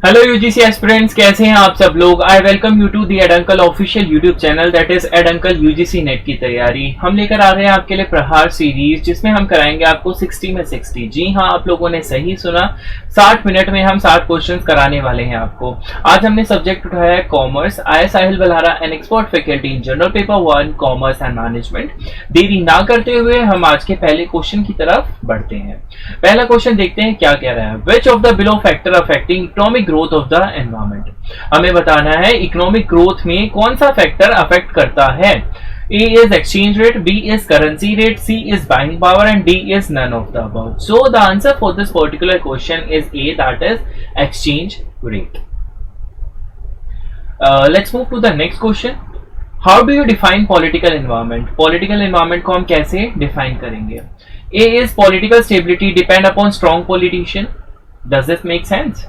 Hello UGC aspirants, कैसे हैं आप सब लोग। I welcome you to the ad uncle official YouTube channel that is add uncle UGC NET की तैयारी। हम लेकर आ रहे हैं आपके लिए प्रहार सीरीज, जिसमें हम कराएंगे आपको 60 में 60। जी हाँ, आप लोगों ने सही सुना, 60 मिनट में हम 60 क्वेश्चंस कराने वाले हैं आपको। आज हमने सब्जेक्ट उठाया है commerce. I S Sahil Balhara an expert faculty in general paper 1 commerce and management. देरी ना करते हुए हम आज के पहले क्वेश्चन की तरफ बढ़ते हैं। पहला क्वेश्चन देखते हैं क्या कह रहा है। विच of the below factor affecting economic growth of the environment. हमें बताना है इकोनॉमिक ग्रोथ में कौन सा फैक्टर अफेक्ट करता है। A is exchange rate, B is currency rate, C is buying power, and D is none of the above. So the answer for this particular question is A, that is exchange rate. Let's move to the next question. How do you define political environment? Political environment को हम कैसे define करेंगे? A is political stability depend upon strong politician. Does this make sense?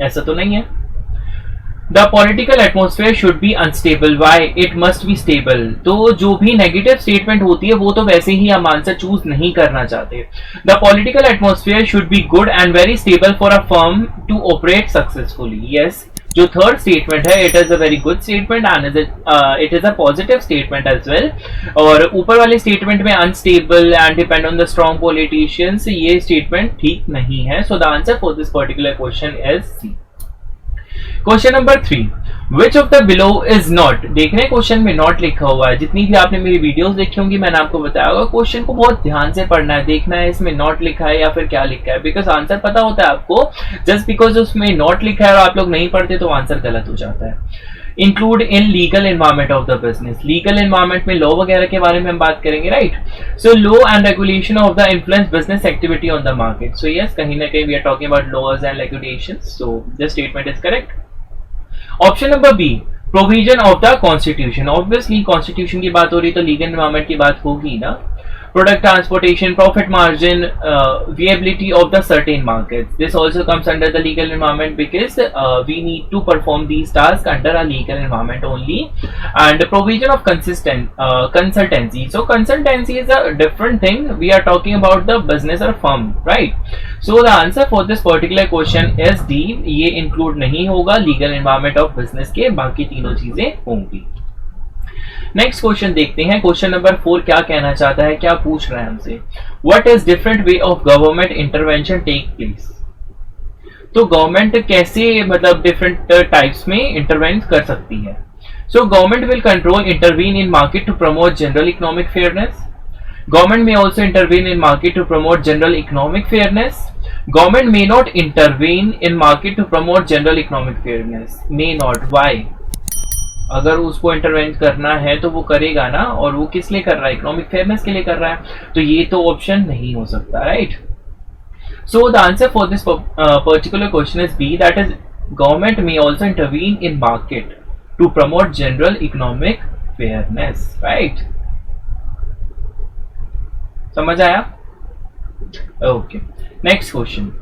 ऐसा तो नहीं है। The political atmosphere should B unstable, why it must be stable. तो जो भी नेगेटिव स्टेटमेंट होती है वो तो वैसे ही हम आंसर चूज नहीं करना चाहते। The political atmosphere should be good and very stable for a firm to operate successfully. Yes, जो थर्ड स्टेटमेंट है it is a very good statement and it is a positive statement as well. और ऊपर वाले statement में unstable and depend on the strong politicians, ये statement ठीक नहीं है। So the answer for this particular question is C. Question number 3, which of the below is not. देख रहे हैं क्वेश्चन में नॉट लिखा हुआ है। जितनी भी आपने मेरी वीडियोस देखी होंगी मैंने आपको बताया होगा, क्वेश्चन को बहुत ध्यान से पढ़ना है, देखना है इसमें नॉट लिखा है या फिर क्या लिखा है। बिकॉज आंसर पता होता है आपको, जस्ट बिकॉज उसमें नॉट लिखा है और आप लोग नहीं पढ़ते तो आंसर गलत हो जाता है। Include in legal environment of the business. Legal environment में लॉ वगैरह के बारे में हम बात करेंगे, right. So law and regulation of the influence business activity on the market. So yes, कहीं ना कहीं we are talking about laws and regulations. So the statement is correct. Option number B, provision of the constitution. Obviously constitution की बात हो रही तो legal environment की बात होगी ना। Product transportation, profit margin, viability of the certain markets. This also comes under the legal environment because we need to perform these tasks under a legal environment only. And provision of consultancy. So consultancy is a different thing. We are talking about the business or firm, right? So the answer for this particular question is D. ये include नहीं होगा legal environment of business के, बाकी तीनों चीजें होंगी। Next question देखते हैं। क्वेश्चन नंबर 4 क्या कहना चाहता है, क्या पूछ रहा है हमसे। What is different way of government intervention take place. तो गवर्नमेंट कैसे मतलब डिफरेंट टाइप्स में इंटरवेंशन कर सकती है। So government will control intervene in market to promote general economic fairness. Government may also intervene in market to promote general economic fairness. Government may not intervene in market to promote general economic fairness. May not. Why? अगर उसको इंटरवेंट करना है तो वो करेगा ना, और वो किस लिए कर रहा है, इकोनॉमिक फेयरनेस के लिए कर रहा है। तो ये तो ऑप्शन नहीं हो सकता, right. So the answer for this particular question is B, that is government may also intervene in market to promote general economic fairness, right. समझ आया? Okay, next question,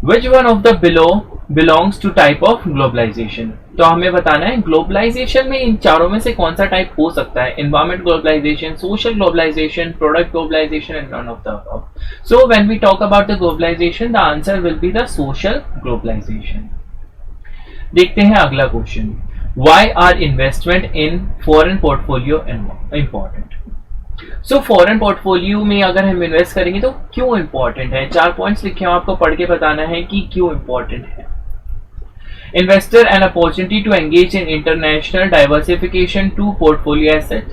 which one of the below belongs to type of globalization. तो हमें बताना है globalisation में इन चारों में से कौन सा टाइप हो सकता है। Environment globalization, social globalization, product globalization and none of the above. So when we talk about the globalization the answer will be the social globalization. देखते हैं अगला question, why are investment in foreign portfolio important. So foreign portfolio में अगर हम invest करेंगे तो क्यों important है। 4 पॉइंट्स लिखे हैं, आपको पढ़ के बताना है कि क्यों इंपॉर्टेंट है। Investor an opportunity to engage in international diversification to portfolio asset.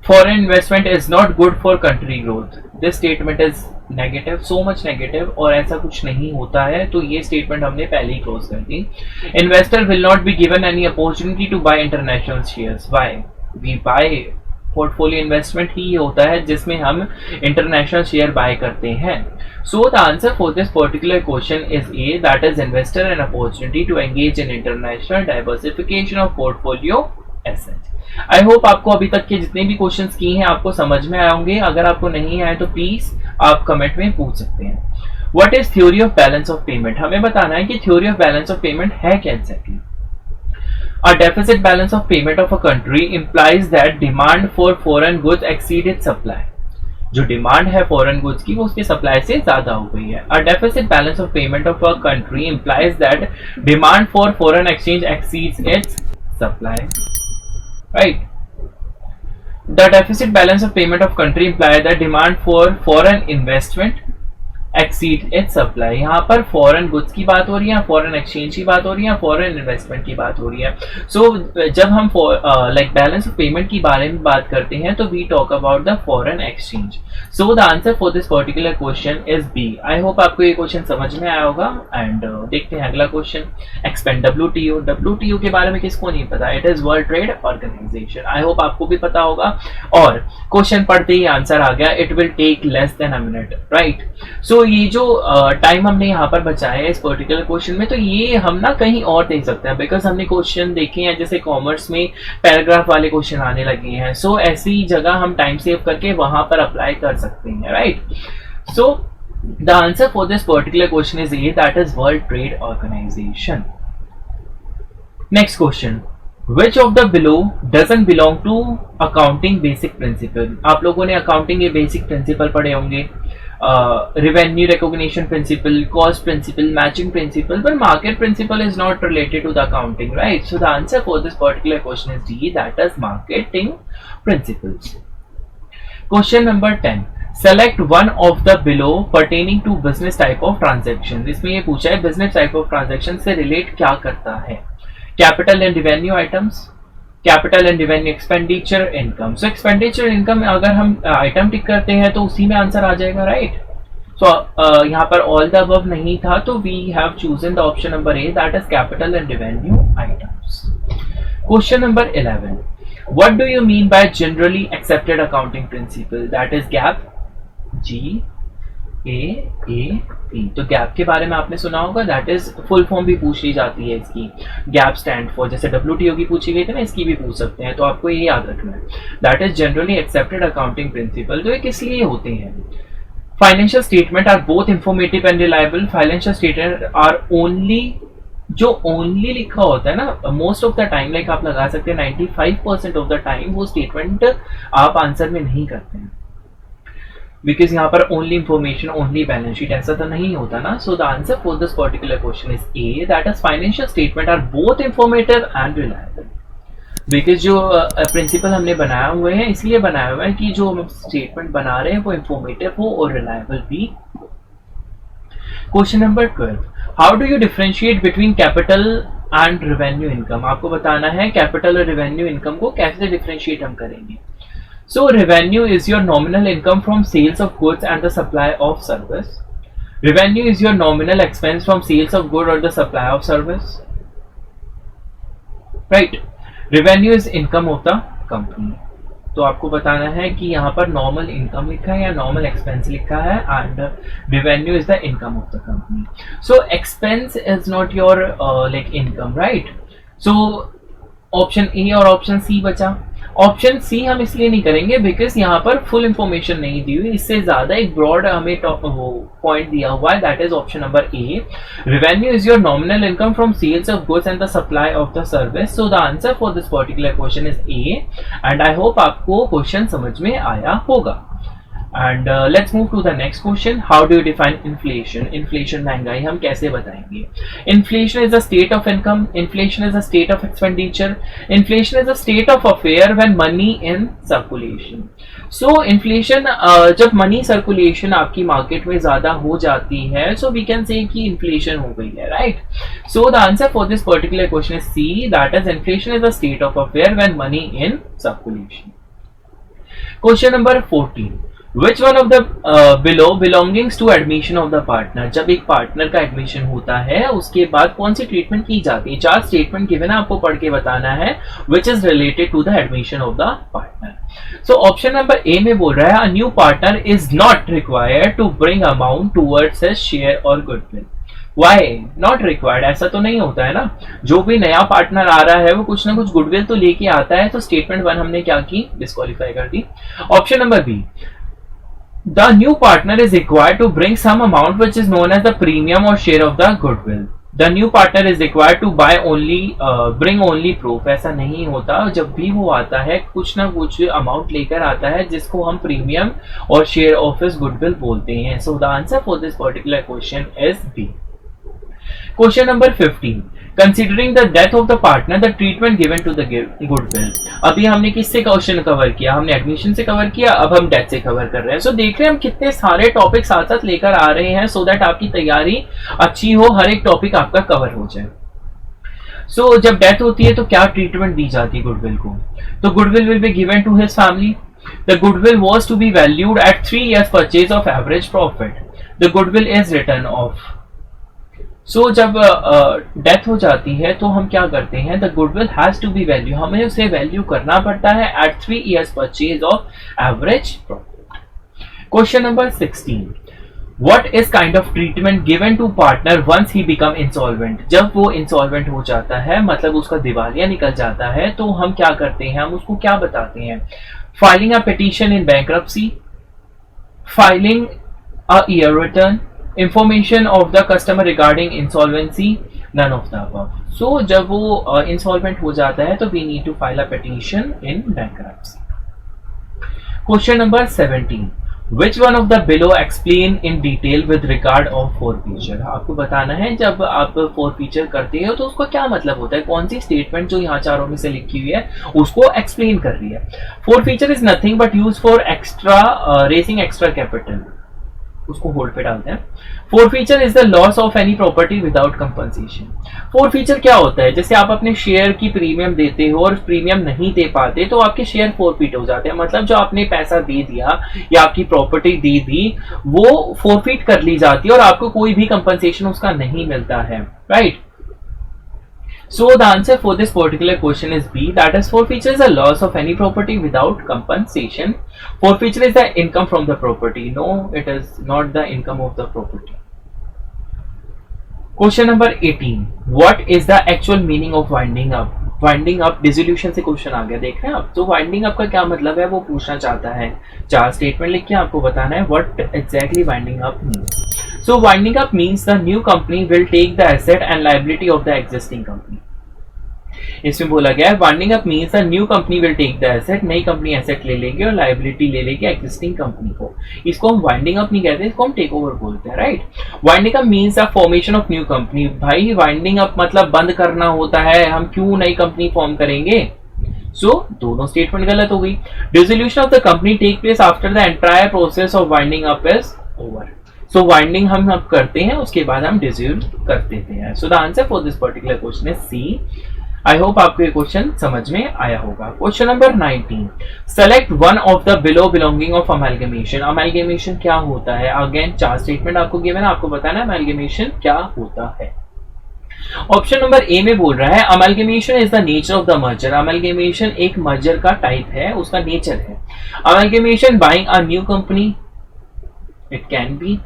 Foreign investment is not good for country growth. This statement is negative, so much negative, और ऐसा कुछ नहीं होता है। तो ये स्टेटमेंट हमने पहले ही क्लोज कर दी। Investor will not be given any opportunity to buy international shares. Why? We buy portfolio investment ही होता है जिसमें हम इंटरनेशनल शेयर बाय करते हैं। So the answer for this particular question is A, that is investor an opportunity to engage in international diversification of portfolio asset. I hope आपको अभी तक के जितने भी क्वेश्चंस किए हैं आपको समझ में आए होंगे। अगर आपको नहीं आए तो प्लीज आप कमेंट में पूछ सकते हैं। What is theory of balance of payment. हमें बताना है कि theory of balance of payment है क्या exactly. A deficit balance of payment of a country implies that demand for foreign goods exceed its supply. जो डिमांड है foreign goods की वो उसके सप्लाई से ज्यादा हो गई है. अ deficit balance of payment of a country implies that demand for foreign exchange exceeds its supply. Right. The deficit balance of payment of country imply that demand for foreign investment exceed its supply. यहाँ पर foreign goods की बात हो रही है, foreign exchange की बात हो रही है, फॉरेन इन्वेस्टमेंट की बात हो रही है. सो जब हम लाइक बैलेंस ऑफ पेमेंट के बारे में बात करते हैं तो we talk about the foreign exchange. So the answer for this particular question is B. I hope आपको ये क्वेश्चन समझ में आया होगा. एंड देखते हैं अगला क्वेश्चन. Expand WTO. WTO के बारे में किसको नहीं पता? It is World Trade Organization. I hope आपको भी पता होगा. और क्वेश्चन पढ़ते ही आंसर आ गया. It will take less than a minute. Right. So ये जो टाइम हमने यहाँ पर बचाया है इस पर्टिकुलर क्वेश्चन में, तो ये हम ना कहीं और देख सकते हैं, बिकॉज हमने क्वेश्चन देखे हैं जैसे कॉमर्स में पैराग्राफ वाले क्वेश्चन आने लगे हैं. सो ऐसी जगह हम टाइम सेव करके वहां पर अप्लाई कर सकते हैं. Right. So the answer for this particular question is A, that is World Trade Organization. Next question. Which of the below doesn't belong to accounting basic principle? आप लोगों ने अकाउंटिंग के बेसिक प्रिंसिपल पढ़े होंगे. Revenue recognition principle, cost principle, matching principle, but market principle is not related to the accounting, right? So the answer for this particular question is D, that is marketing principles. Question number 10. Select one of the below pertaining to business type of transaction. इसमें ये पूछा है business type of transaction से relate क्या करता है. Capital and revenue items, capital and revenue, expenditure, income. So expenditure income अगर हम आइटम टिक करते हैं तो उसी में आंसर आ जाएगा. राइट. सो यहाँ पर ऑल द अबव नहीं था तो we have chosen the option number A, that is capital and revenue items. Question number 11. What do you mean by generally accepted accounting principle? That is GAAP. G A P. तो GAAP के बारे में आपने सुना होगा. That is full form भी पूछ ली जाती है इसकी. गैप स्टैंड फॉर, जैसे WTO की पूछी गई थी ना, इसकी भी पूछ सकते हैं. तो आपको ये याद रखना है. That is generally accepted accounting principle. तो ये किस लिए होते हैं? Financial statement are both informative and reliable. Financial statement are only, जो ओनली लिखा होता है ना most of the time, like आप लगा सकते हैं 95% ऑफ द टाइम वो स्टेटमेंट आप आंसर में नहीं करते हैं, बिकॉज यहाँ पर only information, only balance sheet, ऐसा तो नहीं होता ना. So the answer for this particular question is A, that is financial statement are both informative and reliable. Because जो प्रिंसिपल हमने बनाया हुए हैं इसलिए बनाया हुआ है कि जो हम स्टेटमेंट बना रहे हैं वो इंफॉर्मेटिव हो और रिलायबल भी. Question number 12. How do you differentiate between capital and revenue income? आपको बताना है कैपिटल और रेवेन्यू इनकम को कैसे डिफरेंशिएट हम करेंगे. So revenue is your nominal income from sales of goods and the supply of service. Revenue is your nominal expense from sales of good or the supply of service. Right. Revenue is income of the company. तो आपको बताना है कि यहाँ पर normal income लिखा है या नॉर्मल एक्सपेंस लिखा है, and revenue is the income of the company. So expense is not your like income. Right. So option A और ऑप्शन सी बचा. ऑप्शन सी हम इसलिए नहीं करेंगे बिकॉज यहाँ पर फुल इंफॉर्मेशन नहीं दी हुई. इससे ज्यादा एक ब्रॉड हमें वो पॉइंट दिया हुआ है, that is option number A. Revenue is your nominal income from sales of goods and the supply of the service. So the answer for this particular question is A, and I hope आपको question समझ में आया होगा. And let's move to the next question. How do you define inflation? Inflation महंगाई हम कैसे बताएंगे? Inflation is a state of income. Inflation is a state of expenditure. Inflation is a state of affair when money in circulation. So inflation जब money circulation आपकी market में ज़्यादा हो जाती है, so we can say कि inflation हो गई है, right? So the answer for this particular question is C. That is, inflation is a state of affair when money in circulation. Question number 14. Which one of the below belongings to admission of the partner? जब एक partner का admission होता है उसके बाद कौन seed treatment की जाती है? 4 स्टेटमेंट गिवन है, आपको पढ़ के बताना है which is related to the admission of the partner. So option number ए में बोल रहा है a new partner is not required to bring amount towards his share or goodwill. Why not required? ऐसा तो नहीं होता है ना. जो भी नया पार्टनर आ रहा है वो कुछ ना कुछ गुडविल तो लेके आता है. तो स्टेटमेंट 1 हमने क्या की? डिस्क्वालीफाई कर दी. Option number B, the new partner is required to bring some amount which is known as the premium or share of the goodwill. The new partner is required to buy only bring only proof. ऐसा नहीं होता, जब भी वो आता है कुछ ना कुछ अमाउंट लेकर आता है जिसको हम प्रीमियम और शेयर ऑफिस गुडविल बोलते हैं। So the answer for this particular question is B. Question number 15, considering the death of the partner the treatment given to the goodwill. अभी हमने किससे क्वेश्चन कवर किया, हमने एडमिशन से कवर किया, अब हम डेथ से कवर कर रहे हैं। सो देख रहे हैं हम कितने सारे टॉपिक साथ साथ लेकर आ रहे हैं सो दैट आपकी तैयारी अच्छी हो, हर एक टॉपिक आपका कवर हो जाए। सो जब डेथ होती है तो क्या ट्रीटमेंट दी जाती है गुडविल को, तो goodwill will be given to his family. The goodwill was to be valued at 3 years purchase of average profit. The goodwill is return of. So जब डेथ हो जाती है तो हम क्या करते हैं, the goodwill has to be value, हमें उसे वैल्यू करना पड़ता है at 3 years purchase of average profit. Question number 16, what is kind of treatment given to partner once he become insolvent. जब वो इंसॉल्वेंट हो जाता है, मतलब उसका दिवालिया निकल जाता है, तो हम क्या करते हैं, हम उसको क्या बताते हैं, filing a petition in bankruptcy, filing a year return, information of the customer regarding insolvency, none of the above. So जब वो insolvent हो जाता है तो we need to file a petition in bankruptcy. Question number 17, which one of the below explain in detail with regard of forfeiture। आपको बताना है जब आप forfeiture करते हो तो उसका क्या मतलब होता है, कौन सी स्टेटमेंट जो यहाँ चारों में से लिखी हुई है उसको एक्सप्लेन कर रही है। forfeiture is nothing but used for extra raising extra capital, उसको होल्ड पे डालते हैं। Forfeiture is the loss of any property without compensation. Forfeiture क्या होता है, जैसे आप अपने शेयर की प्रीमियम देते हो और प्रीमियम नहीं दे पाते तो आपके शेयर फोरफीट हो जाते हैं, मतलब जो आपने पैसा दे दिया या आपकी प्रॉपर्टी दे दी वो फोरफीट कर ली जाती है और आपको कोई भी कंपनसेशन उसका नहीं मिलता है, right. So the answer for this particular question is B, that is forfeiture is a loss of any property without compensation. Forfeiture is the income from the property. No, it is not the income of the property. Question number 18, what is the actual meaning of winding up? Winding up dissolution से question आ गया, देख रहे हैं आप। तो winding up का क्या मतलब है वो पूछना चाहता है, 4 स्टेटमेंट लिख के आपको बताना है what exactly winding up means. So winding up means the new company will take the asset and liability of the existing company. इसमें बोला गया है winding up means the new company will take the asset, नई company asset ले लेगी और liability ले लेगी एग्जिस्टिंग कंपनी को। इसको हम वाइंडिंग अप नहीं कहते, इसको हम टेक ओवर बोलते हैं, right. Winding up means the formation of new company. भाई वाइंडिंग अप मतलब बंद करना होता है, हम क्यों नई कंपनी फॉर्म करेंगे। सो दोनों स्टेटमेंट गलत हो गई। Dissolution of the company take place after the entire process of winding up is over. So winding हम अब करते हैं, उसके बाद हम डिसोल्व कर देते हैं। So the answer for this particular question is C. I hope आपको ये क्वेश्चन समझ में आया होगा। Question number 19, select one of the below belonging of amalgamation. Amalgamation क्या होता है, अगेन 4 स्टेटमेंट आपको गिवन है, आपको बताना है अमेलगेमेशन क्या होता है। ऑप्शन नंबर ए में बोल रहा है amalgamation is the nature of the merger. Amalgamation एक मर्जर का टाइप है, उसका नेचर है। Amalgamation buying a new company, it can be.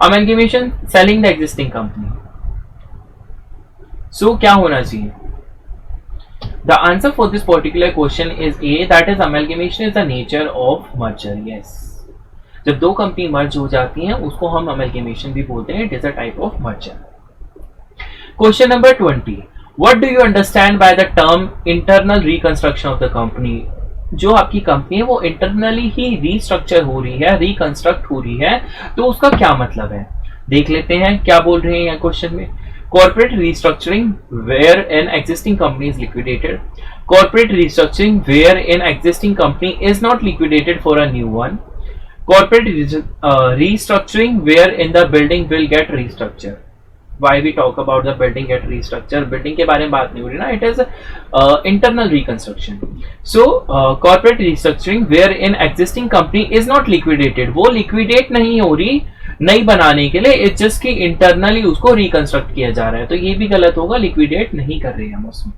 Amalgamation selling the existing company. So क्या होना चाहिए, the answer for this particular question is A, that is amalgamation is the nature of merger. Yes, जब दो company merge हो जाती हैं उसको हम amalgamation भी बोलते हैं, it is a type of merger. Question number 20, what do you understand by the term internal reconstruction of the company? जो आपकी कंपनी है वो इंटरनली ही रीस्ट्रक्चर हो रही है, रिकंस्ट्रक्ट हो रही है, तो उसका क्या मतलब है देख लेते हैं क्या बोल रहे हैं यहाँ क्वेश्चन में। Corporate restructuring where an existing company is liquidated. Corporate restructuring where an existing company is not liquidated for a new one. Corporate restructuring where in the building will get restructured. Why we talk about the building get restructured? Building के बारे में बात नहीं हो रही ना, it is internal reconstruction. So corporate restructuring where an existing company is not liquidated. वो liquidate नहीं हो रही नई बनाने के लिए, इट्स जस्ट कि इंटरनली उसको रिकंस्ट्रक्ट किया जा रहा है, तो ये भी गलत होगा, लिक्विडेट नहीं कर रहे हैं हम उसमें।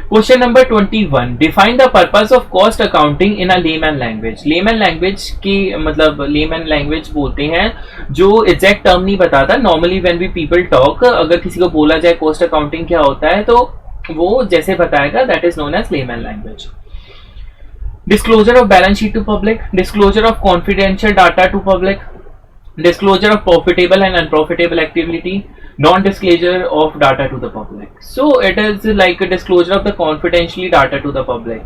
Question number 21, define the purpose of cost accounting in a layman language. Layman language की मतलब लेमैन लैंग्वेज बोलते हैं जो एग्जैक्ट टर्म नहीं बताता। Normally when we people talk, अगर किसी को बोला जाए कॉस्ट अकाउंटिंग क्या होता है तो वो जैसे बताएगा, that is known as layman language. Disclosure of balance sheet to public, disclosure of confidential data to public, disclosure of profitable and unprofitable activity, non-disclosure of data to the public. So it is like a disclosure of the confidentially data to the public.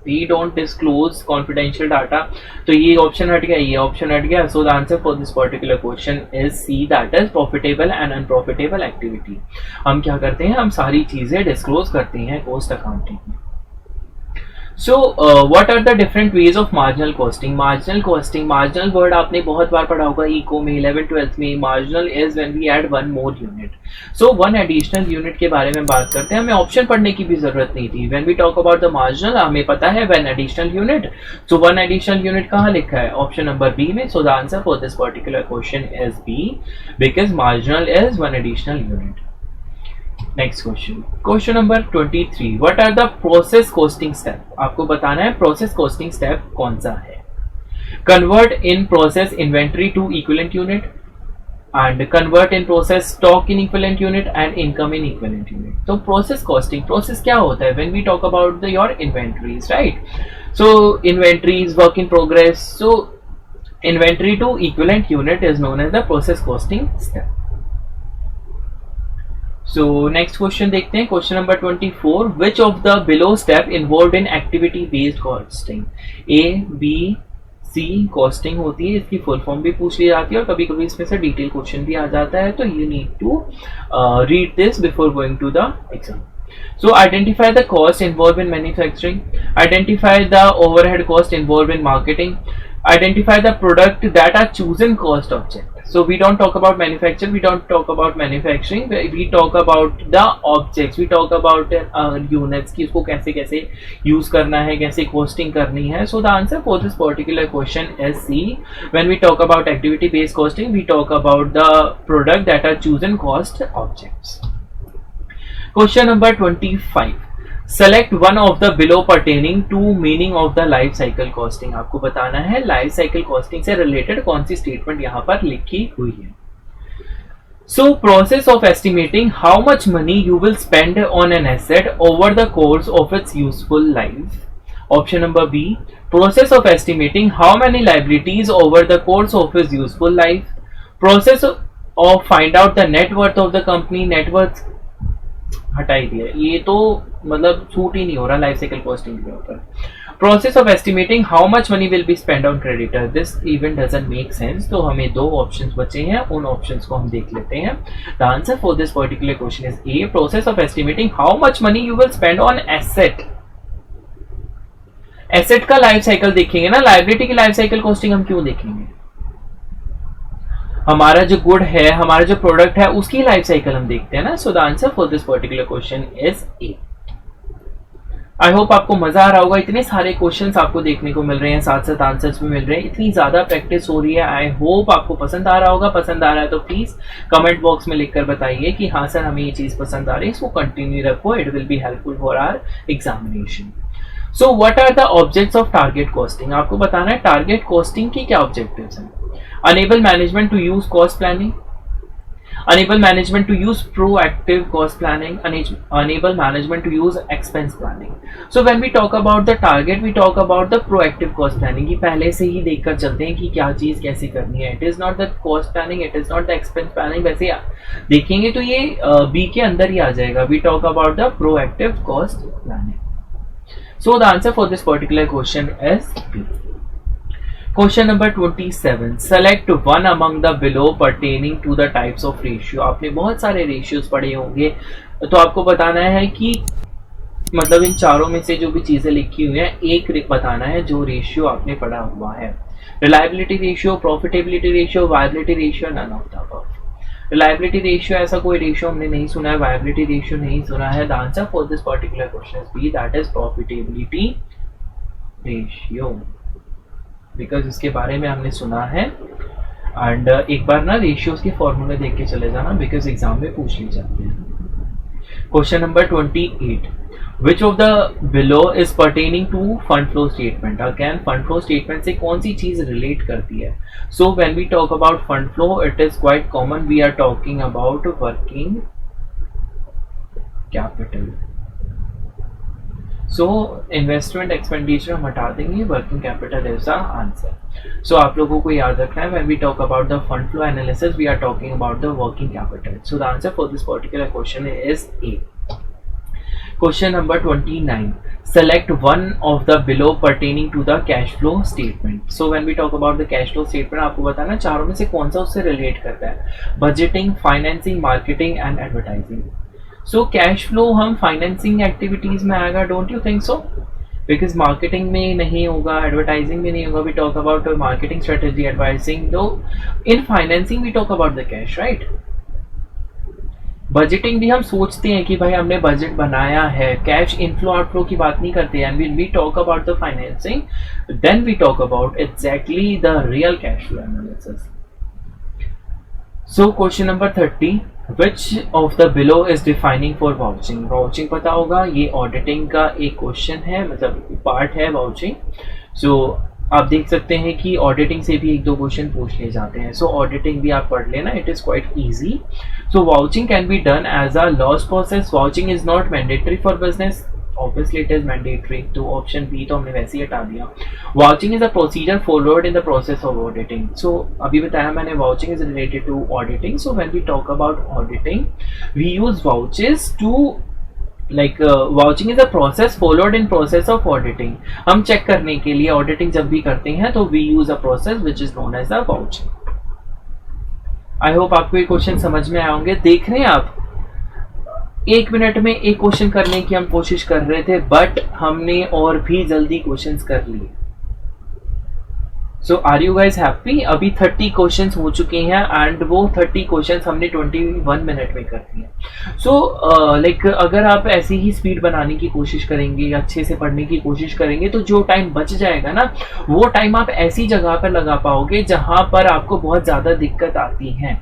We don't disclose confidential data. तो ये option हट गया, ये option हट गया. So the answer for this particular question is C, that is profitable and unprofitable activity. हम क्या करते हैं, हम सारी चीजें डिस्क्लोज करते हैं कॉस्ट अकाउंटिंग में. So what are the different ways of marginal costing? Marginal word आपने बहुत बार पढ़ा होगा इको में, 11th-12th में. Marginal is when we add one more unit. So one additional unit के बारे में बात करते हैं. हमें ऑप्शन पढ़ने की भी जरूरत नहीं थी. When we talk about the marginal, हमें पता है one additional unit. So one additional unit कहाँ लिखा है? ऑप्शन नंबर B में. So the answer for this particular question is B, because marginal is one additional unit. Next question number 23. What are the process costing step? आपको बताना है process costing step कौन सा है. Convert in process inventory to equivalent unit, and convert in process stock in equivalent unit, and income in equivalent unit. तो process costing, process क्या होता है? When we talk about the your inventories, right? So inventories, work in progress. So inventory to equivalent unit is known as the process costing step. So next question देखते हैं. Question number 24. Which of the below step involved in activity based costing? A, B, C costing होती है. इसकी full form भी पूछ ली जाती है और कभी कभी इसमें से डिटेल क्वेश्चन भी आ जाता है. तो you need to read this before going to the exam. So identify the cost involved in manufacturing. Identify the overhead cost involved in marketing. Identify the product that are chosen cost object. So we don't talk about manufacture, we don't talk about manufacturing, we talk about the objects, we talk about units कि उसको कैसे कैसे use करना है, कैसे costing करनी है. So the answer for this particular question is C. When we talk about activity based costing, we talk about the product that are chosen cost objects. Question number 25. Select one of the below pertaining to meaning of the life cycle costing. आपको बताना है life cycle costing से related कौन सी statement यहाँ पर लिखी हुई है. So process of estimating how much money you will spend on an asset over the course of its useful life. Option number B. Process of estimating how many liabilities over the course of its useful life. Process of find out the net worth of the company. Net worth हटाई दिया, ये तो मतलब suit ही नहीं हो रहा life cycle costing के ऊपर. Process of estimating how much money will be spend on creditor, this even doesn't make sense. तो हमें दो ऑप्शंस बचे हैं, उन ऑप्शंस को हम देख लेते हैं. The answer for this particular question is A. Process of estimating how much money you will spend on asset. Asset का लाइफ साइकिल देखेंगे ना, लायबिलिटी की लाइफ साइकिल कॉस्टिंग हम क्यों देखेंगे? हमारा जो गुड है, हमारा जो प्रोडक्ट है, उसकी लाइफ साइकिल हम देखते हैं ना. So the answer for this particular question is A. I hope आपको मजा आ रहा होगा. इतने सारे क्वेश्चंस आपको देखने को मिल रहे हैं, साथ साथ आंसर्स भी मिल रहे हैं, इतनी ज्यादा प्रैक्टिस हो रही है. आई होप आपको पसंद आ रहा होगा. पसंद आ रहा है तो प्लीज कमेंट बॉक्स में लिखकर बताइए कि हाँ सर हमें ये चीज पसंद आ रही है, इसको कंटिन्यू रखो. It will be helpful for our examination. So what are the objects of target costing? आपको बताना है टारगेट कॉस्टिंग की क्या ऑब्जेक्टिव्स हैं. Enable management to use cost planning. Enable management to use proactive cost planning. Enable management to use expense planning. So when we talk about the target, we talk about the proactive cost planning. कि पहले से ही देखकर चलते हैं कि क्या चीज कैसे करनी है. It is not the cost planning, it is not the expense planning. वैसे देखेंगे तो ये B के अंदर ही आ जाएगा. We talk about the proactive cost planning. So the answer for this particular question is B. Question number 27. Select one among the below pertaining to the types of ratio. आपने बहुत सारे रेशियोज पढ़े होंगे, तो आपको बताना है कि मतलब इन चारों में से जो भी चीजें लिखी हुई हैं, एक बताना है जो रेशियो आपने पढ़ा हुआ है. Reliability ratio, profitability ratio, viability ratio, none of the above. Reliability ratio ऐसा कोई रेशियो हमने नहीं सुना है, वायबिलिटी रेशियो नहीं सुना है. The answer for this particular question is B, that is profitability ratio, because इसके बारे में हमने सुना है. एंड एक बार ना रेशियोज के फॉर्मूले देख के चले जाना, बिकॉज एग्जाम में पूछ ली जाते हैं. Question number 28. Which of the below is pertaining to fund flow statement? Again fund flow statement से कौन सी चीज रिलेट करती है? So when we talk about fund flow, it is quite common. We are talking about working capital. So investment expenditure हम हटा देंगे, working capital is the answer. So आप लोगों को याद रखना है, when we talk about the fund flow analysis we are talking about the working capital. So the answer for this particular question is A. Question number 29. Select one of the below pertaining to the cash flow statement. So when we talk about the cash flow statement, आपको बताना चारों में से कौन सा उससे relate करता है, budgeting, financing, marketing and advertising. So cash flow हम फाइनेंसिंग एक्टिविटीज में आएगा, don't you think so? Because marketing में नहीं होगा, एडवर्टाइजिंग में नहीं होगा। We talk about marketing strategy, advising, तो in financing we talk about the cash, right? Budgeting भी हम सोचते हैं कि भाई हमने बजट बनाया है, कैश इनफ्लो आउटफ्लो की बात नहीं करते हैं। When we talk about the financing then we talk about exactly the real cash flow analysis. So question number 30, which of the below is defining for vouching? Vouching पता होगा, ये auditing का एक क्वेश्चन है, मतलब पार्ट है vouching. सो आप देख सकते हैं कि ऑडिटिंग से भी एक दो क्वेश्चन पूछ लिए जाते हैं। सो ऑडिटिंग भी आप पढ़ लेना, it is quite easy. So vouching can be done as a loss process. Vouching is not mandatory for business, obviously it is mandatory, तो ऑप्शन बी तो हमने वैसे ही हटा दिया। Vouching is a procedure followed in the process of auditing. So अभी बताया मैंने, vouching is related to auditing. So when we talk about auditing we use वाउचेस to vouching is a process followed in process of auditing. हम check करने के लिए auditing जब भी करते हैं तो we use a process which is known as a vouching. I hope आपको ये क्वेश्चन समझ में आए होंगे। देख रहे हैं आप, 1 मिनट में एक क्वेश्चन करने की हम कोशिश कर रहे थे, बट हमने और भी जल्दी क्वेश्चंस कर लिए। सो आर यू गाइज हैप्पी? अभी 30 क्वेश्चंस हो चुके हैं एंड वो 30 क्वेश्चंस हमने 21 मिनट में कर दिए। सो अगर आप ऐसी ही स्पीड बनाने की कोशिश करेंगे, अच्छे से पढ़ने की कोशिश करेंगे, तो जो टाइम बच जाएगा ना, वो टाइम आप ऐसी जगह पर लगा पाओगे जहां पर आपको बहुत ज्यादा दिक्कत आती है।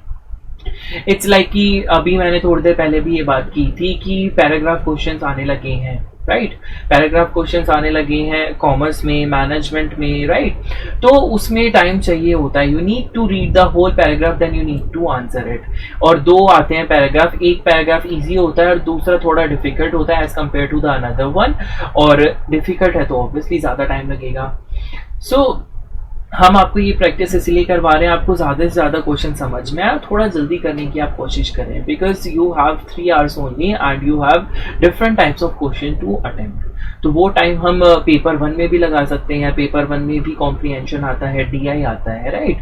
इट्स लाइक कि अभी मैंने थोड़ी देर पहले भी ये बात की थी कि पैराग्राफ क्वेश्चंस आने लगे हैं, राइट? पैराग्राफ क्वेश्चंस आने लगे हैं कॉमर्स में, मैनेजमेंट में, राइट? तो उसमें टाइम चाहिए होता है। You need to read the whole paragraph then you need to answer it. और 2 आते हैं पैराग्राफ, एक पैराग्राफ इजी होता है और दूसरा थोड़ा डिफिकल्ट होता है as compare to the another one. और डिफिकल्ट है तो ऑब्वियसली ज्यादा टाइम लगेगा। सो हम आपको ये प्रैक्टिस इसलिए करवा रहे हैं, आपको ज़्यादा से ज़्यादा क्वेश्चन समझ में आए, थोड़ा जल्दी करने की आप कोशिश करें, because you have 3 hours only and you have different types of question to attempt. तो वो टाइम हम पेपर 1 में भी लगा सकते हैं। पेपर 1 में भी कॉम्प्रीहेंशन आता है, DI आता है, राइट?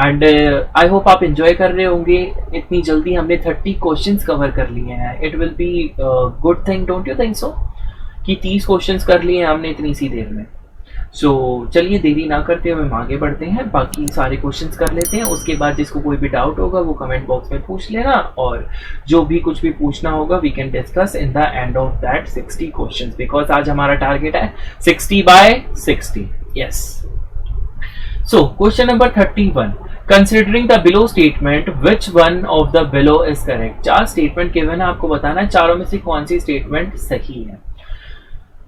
एंड आई होप आप इंजॉय कर रहे होंगे। इतनी जल्दी हमने 30 क्वेश्चन कवर कर लिए हैं। It will be good thing, don't you think सो? कि 30 क्वेश्चन कर लिए हमने इतनी सी देर में। सो चलिए देरी ना करते हुए हम आगे बढ़ते हैं, बाकी सारे क्वेश्चंस कर लेते हैं। उसके बाद जिसको कोई भी डाउट होगा वो कमेंट बॉक्स में पूछ लेना, और जो भी कुछ भी पूछना होगा we can discuss in the end of that 60 questions, because आज हमारा टारगेट है 60 by 60। Yes. So question number 31, considering the below statement which one of the below is correct? 4 statement given है, आपको बताना है चारों में से कौन सी स्टेटमेंट सही है।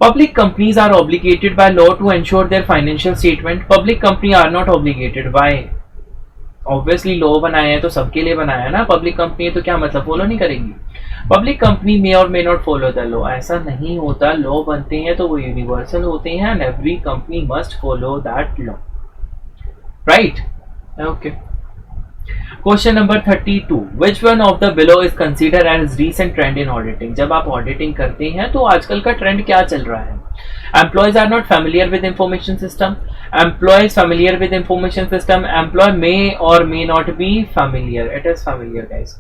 Public companies are obligated by law to ensure their financial statement. Public company are not obligated. Why? Obviously law बनाया है तो सबके लिए बनाया है ना। पब्लिक कंपनी है तो क्या मतलब फॉलो नहीं करेंगी? पब्लिक कंपनी मे और may not follow the law, ऐसा नहीं होता। लॉ बनते हैं तो वो यूनिवर्सल होते हैं and every company must follow that law, right? Okay. Question number 32, which one of the below is consider as recent trend in auditing? जब आप ऑडिटिंग करते हैं तो आजकल का ट्रेंड क्या चल रहा है? Employees are not familiar with information system. Employees familiar with information system. Employee may और may not be familiar. It is familiar guys,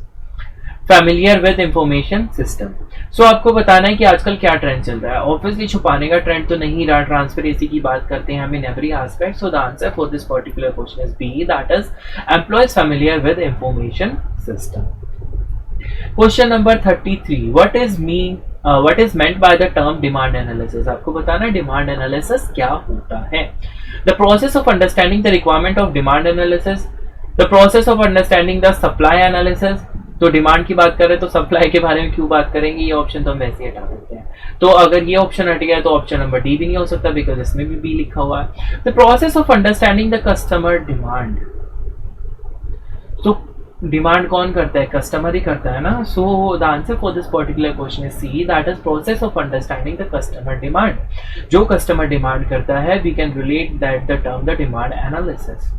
familiar with information system. So आपको बताना है कि आजकल क्या ट्रेंड चल रहा है। ऑब्वियसली छुपाने का ट्रेंड तो नहीं रहा, ट्रांसपेरेंसी की बात करते हैं हम in every aspect. So the answer for this particular question is B, that is employees familiar with information system. Question number 33, what is meant by the term demand analysis? आपको बताना है डिमांड एनालिसिस क्या होता है। The process of understanding the requirement of demand analysis, the process of understanding the supply analysis। तो demand की बात करें तो सप्लाई के बारे में क्यों बात करेंगे? ये ऑप्शन तो हम वैसे ही हटा देते हैं। तो अगर ये ऑप्शन हट गया तो ऑप्शन नंबर डी भी नहीं हो सकता, बिकॉज इसमें भी बी लिखा हुआ है। The process of understanding the customer demand. तो डिमांड कौन करता है? कस्टमर ही करता है ना. So the answer for this particular question is C, that is process of understanding the customer demand. जो कस्टमर डिमांड करता है, we can relate that the term the demand analysis.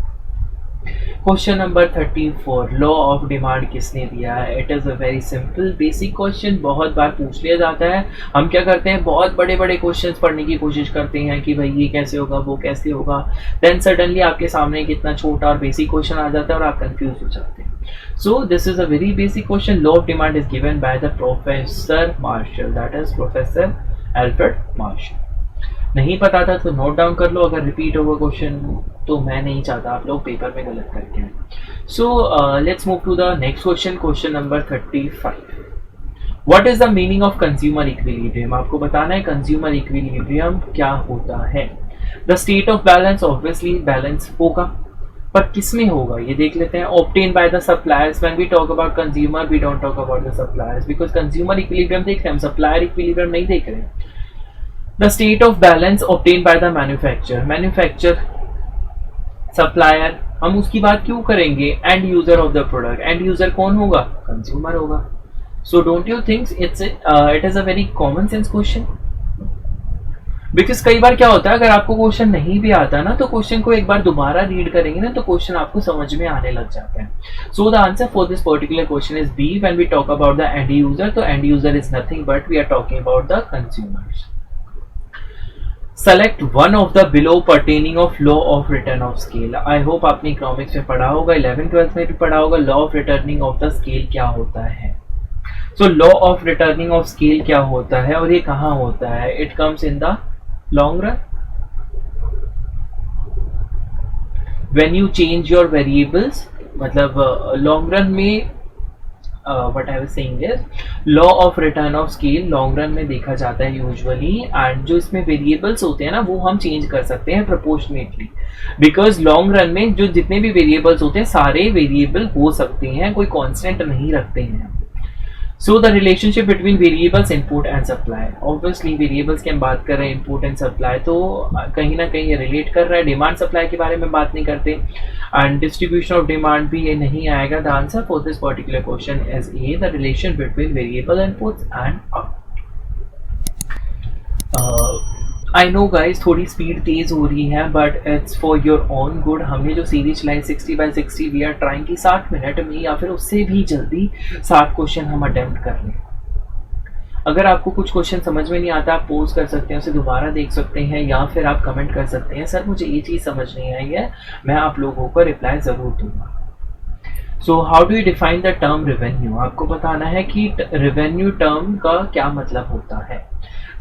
Question number 34, law of demand किसने दिया है? It is a very simple basic question, बहुत बार पूछ लिया जाता है. हम क्या करते हैं, बहुत बड़े बड़े क्वेश्चंस पढ़ने की कोशिश करते हैं कि भाई ये कैसे होगा, वो कैसे होगा, देन सडनली आपके सामने कितना छोटा और बेसिक क्वेश्चन आ जाता है और आप कंफ्यूज हो जाते हैं. So this is a very basic question. Law of demand is given by the professor Marshall, that is professor Alfred Marshall. नहीं पता था तो नोट डाउन कर लो. अगर रिपीट होगा क्वेश्चन तो मैं नहीं चाहता आप लोग पेपर में गलत करके आए. So let's move to the next question. Question number 35, what is the meaning of consumer equilibrium? आपको बताना है कंज्यूमर इक्विलिब्रियम क्या होता है. The state of balance, obviously balance होगा, पर किसमें होगा ये देख लेते हैं. Obtain by the suppliers. When we talk about consumer we don't talk about the suppliers, because consumer equilibrium देख रहे हैं हम, सप्लायर इक्विलिब्रियम नहीं देख रहे हैं. The state of balance obtained by the manufacturer, supplier, हम उसकी बात क्यों करेंगे, and user of the product. And user कौन होगा? कंज्यूमर होगा. So don't you think it is a very common sense question. Because कई बार क्या होता है, अगर आपको क्वेश्चन नहीं भी आता ना तो क्वेश्चन को एक बार दोबारा रीड करेंगे ना तो क्वेश्चन आपको समझ में आने लग जाता है. So the answer for this particular question is B. When we talk about the end user, तो end user is nothing but we are talking about the consumers. Select one of the below pertaining of law of return of scale. I hope आपने economics में पढ़ा होगा, 11th-12th में भी पढ़ा होगा. Law of returning of the scale क्या होता है? So law of returning of scale क्या होता है और ये कहाँ होता है? It comes in the long run, when you change your variables. मतलब लॉन्ग रन में what I was saying is law of return of scale long run में देखा जाता है यूजुअली. एंड जो इसमें वेरिएबल्स होते हैं ना वो हम चेंज कर सकते हैं प्रोपोर्शनेटली, बिकॉज लॉन्ग रन में जो जितने भी वेरिएबल्स होते हैं सारे वेरिएबल हो सकते हैं, कोई कांस्टेंट नहीं रखते हैं. So the relationship between variables input and supply. Obviously variables की हम बात कर रहे हैं, इनपुट एंड सप्लाई, तो कहीं ना कहीं ये रिलेट कर रहा है. डिमांड सप्लाई के बारे में बात नहीं करते एंड डिस्ट्रीब्यूशन ऑफ डिमांड भी ये नहीं आएगा. The answer for this particular question is A, the relation between variable inputs and output. I know guys थोड़ी स्पीड तेज हो रही है but it's for your own good. हमने जो सीरीज चलाई 60/60, वी आर ट्राइंग की 60 मिनट में या फिर उससे भी जल्दी 60 क्वेश्चन हम अटेम्प्ट कर लें. अगर आपको कुछ क्वेश्चन समझ में नहीं आता आप पोज कर सकते हैं, उसे दोबारा देख सकते हैं या फिर आप कमेंट कर सकते हैं, सर मुझे ये चीज़ समझ नहीं आई है, मैं आप लोगों को रिप्लाई ज़रूर दूंगा. So how do you define the term revenue? आपको बताना है कि रेवेन्यू टर्म का क्या मतलब होता है.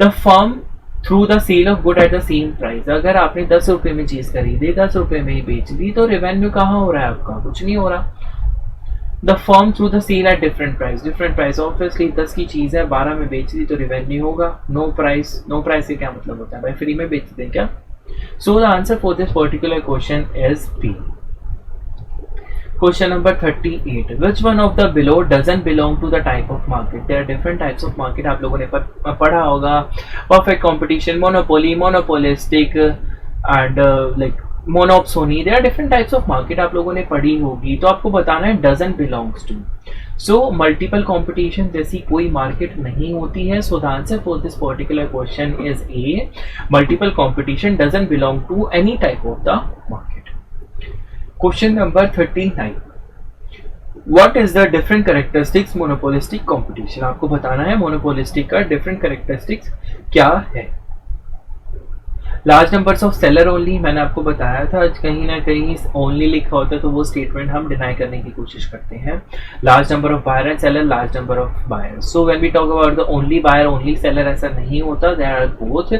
The firm through the sale of good at the same price. अगर आपने 10 रुपए में चीज खरीदी, 10 रुपए में ही बेच दी, तो रेवेन्यू कहाँ हो रहा है आपका? कुछ नहीं हो रहा. The firm through the sale at different price. Obviously 10 की चीज है 12 में बेच दी तो रेवेन्यू होगा. नो प्राइस से क्या मतलब होता है भाई, फ्री में बेच दें क्या? So the answer for this particular question is B. Question number 38. Which one of the below doesn't belong to the type of market? There are different types of market. आप लोगों ने पढ़ा होगा. Perfect competition, monopoly, monopolistic, and like monopsony. There are different types of market. आप लोगों ने पढ़ी होगी. तो आपको बताना है doesn't belongs to. So multiple competition जैसी कोई market नहीं होती है. So the answer for this particular question is A. Multiple competition doesn't belong to any type of the market. Question number 39. What is the different characteristics monopolistic competition? आपको बताना है monopolistic का different characteristics क्या है. Large numbers of seller only, मैंने आपको बताया था कहीं ना कहीं ओनली लिखा होता है तो वो स्टेटमेंट हम डिनाई करने की कोशिश करते हैं. Large number of buyer and seller, large number of buyer. So when we talk about the only buyer only seller, ऐसा नहीं होता. There are both,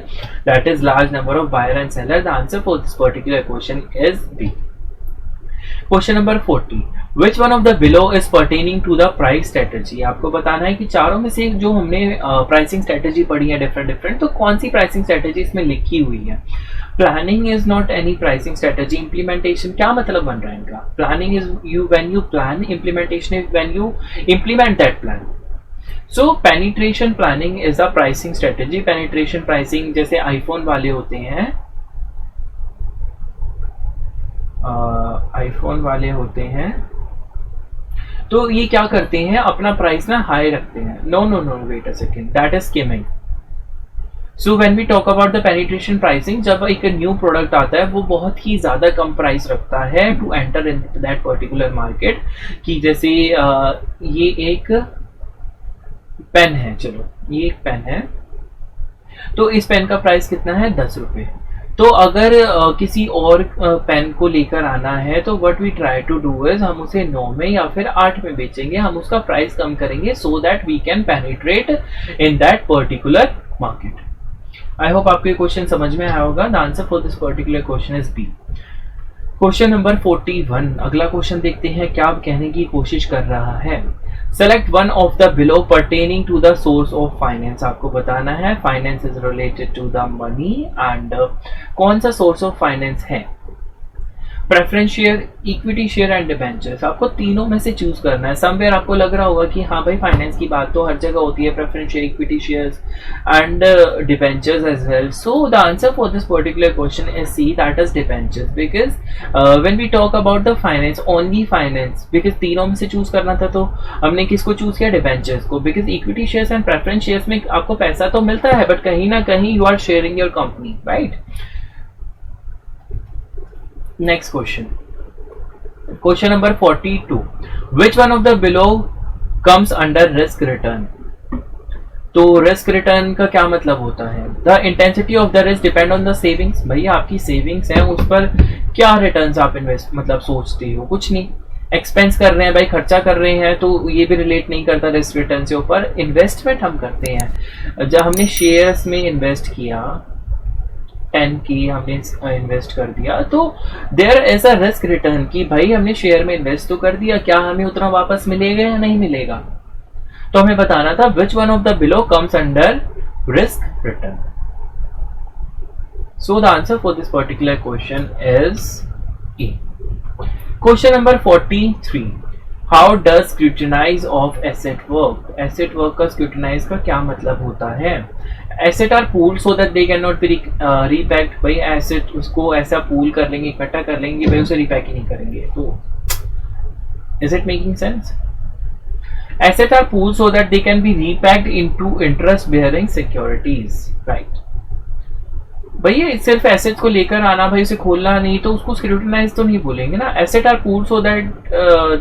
that is large number of buyer and seller. The answer for this particular question is B. Question number 40. Which one of the below is pertaining to the price strategy? आपको बताना है कि चारों में से जो हमने pricing strategy पढ़ी है डिफरेंट, तो कौन सी प्राइसिंग स्ट्रेटेजी इसमें लिखी हुई है? Planning is not any pricing strategy. Implementation क्या मतलब बन रहा है इनका? Planning is you when you plan, implementation is when you implement that plan. So penetration planning is a pricing strategy. Penetration pricing जैसे आईफोन वाले होते हैं, तो ये क्या करते हैं, अपना प्राइस ना हाई रखते हैं. No no no, wait a second, that is skimming. So when we talk about the penetration pricing, जब एक न्यू प्रोडक्ट आता है वो बहुत ही ज़्यादा कम प्राइस रखता है to enter in that particular market. कि जैसे ये एक पेन है, चलो ये एक पेन है, तो इस पेन का प्राइस कितना है, 10 रुपये. तो अगर किसी और पेन को लेकर आना है तो what we try to do is, हम उसे 9 में या फिर 8 में बेचेंगे, हम उसका प्राइस कम करेंगे so that we can penetrate in that particular market. I hope आपको ये क्वेश्चन समझ में आया होगा. The answer for this particular question is B. Question number 41, अगला क्वेश्चन देखते हैं क्या कहने की कोशिश कर रहा है. Select one of the below pertaining to the source of finance. आपको बताना है finance is related to the money and कौन सा सोर्स ऑफ फाइनेंस है. Preference share, equity share and debentures. आपको तीनों में से चूज करना है. समवेयर आपको लग रहा होगा कि हाँ भाई फाइनेंस की बात तो हर जगह होती है, preference share, equity shares and debentures as well. So the answer for this particular question is C, that is debentures. Because when we talk about the finance, only finance, because तीनों में से choose करना था तो हमने किसको choose किया, debentures को. Because equity shares and preference shares में आपको पैसा तो मिलता है बट कहीं ना कहीं you are sharing your company, right. Next question. Question number 42. Which one of the below comes under risk return? तो रिस्क रिटर्न का क्या मतलब होता है. The intensity of the risk depend on the savings. भैया आपकी सेविंग्स है, उस पर क्या रिटर्न्स आप इन्वेस्ट मतलब सोचते हो, कुछ नहीं. एक्सपेंस कर रहे हैं भाई, खर्चा कर रहे हैं, तो ये भी रिलेट नहीं करता रिस्क रिटर्न से. ऊपर इन्वेस्टमेंट हम करते हैं, जब हमने शेयर्स में इन्वेस्ट किया 10 की हमने इन्वेस्ट कर दिया, तो there is a risk return कि भाई हमने शेयर में इन्वेस्ट तो कर दिया, क्या हमें उतना वापस मिलेगा या नहीं मिलेगा. तो हमें बताना था which one of the below comes under risk return. So the answer for this particular question is A. Question number 43. How does scrutinize of asset work. Asset work का स्क्रूटिनाइज का क्या मतलब होता है. Asset are pool so that they can not be repacked. भाई asset उसको ऐसा pool कर लेंगे, इकट्ठा कर लेंगे, भाई उसे रीपैक ही नहीं करेंगे. तो is it making sense. Asset are pool so that they can be repacked into interest bearing securities, right. भैया सिर्फ एसेट को लेकर आना, भाई उसे खोलना नहीं, तो उसको स्क्रूटिनाइज तो नहीं बोलेंगे ना. Asset are pool so that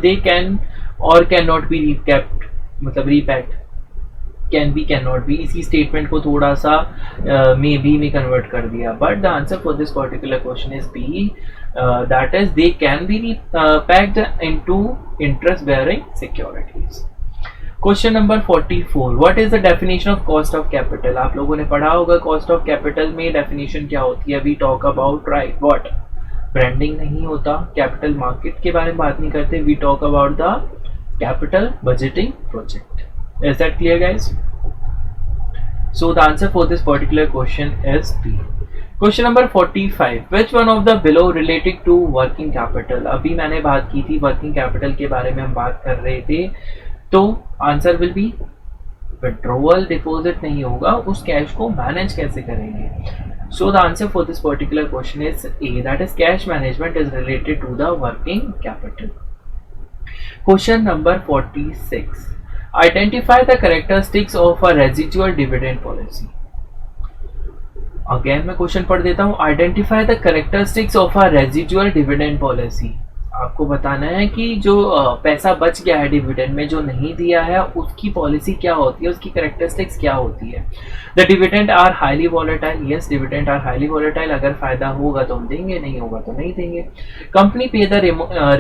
they can और कैन नॉट बी रीकैप्ड, मतलब repacked. Can be, can not be, इसी स्टेटमेंट को थोड़ा सा मे बी में कन्वर्ट कर दिया. But the answer for this particular question is B, that is they can be packed into interest bearing securities. Question number 44. What is the definition of cost of capital. आप लोगों ने पढ़ा होगा cost of capital में definition क्या होती है. We talk about, right, what, branding नहीं होता, कैपिटल मार्केट के बारे में बात नहीं करते. We talk about the capital budgeting project. Is that clear, guys? So the answer for this particular question is B. Question number 45. Which one of the below related to working capital? अभी मैंने बात की थी working capital के बारे में हम बात कर रहे थे, तो answer will B withdrawal. Deposit नहीं होगा, उस कैश को मैनेज कैसे करेंगे. So the answer for this particular question is A. That is cash management is related to the working capital. Question number 46. Identify the characteristics of a residual dividend policy. Again मैं question पढ़ देता हूँ. Identify the characteristics of a residual dividend policy. आपको बताना है कि जो पैसा बच गया है डिविडेंड में, जो नहीं दिया है, उसकी पॉलिसी क्या होती है, उसकी कैरेक्टरिस्टिक्स क्या होती है. The dividend are highly volatile. Yes, dividend are highly volatile. अगर फायदा होगा तो हम देंगे, नहीं होगा तो नहीं देंगे. कंपनी पे the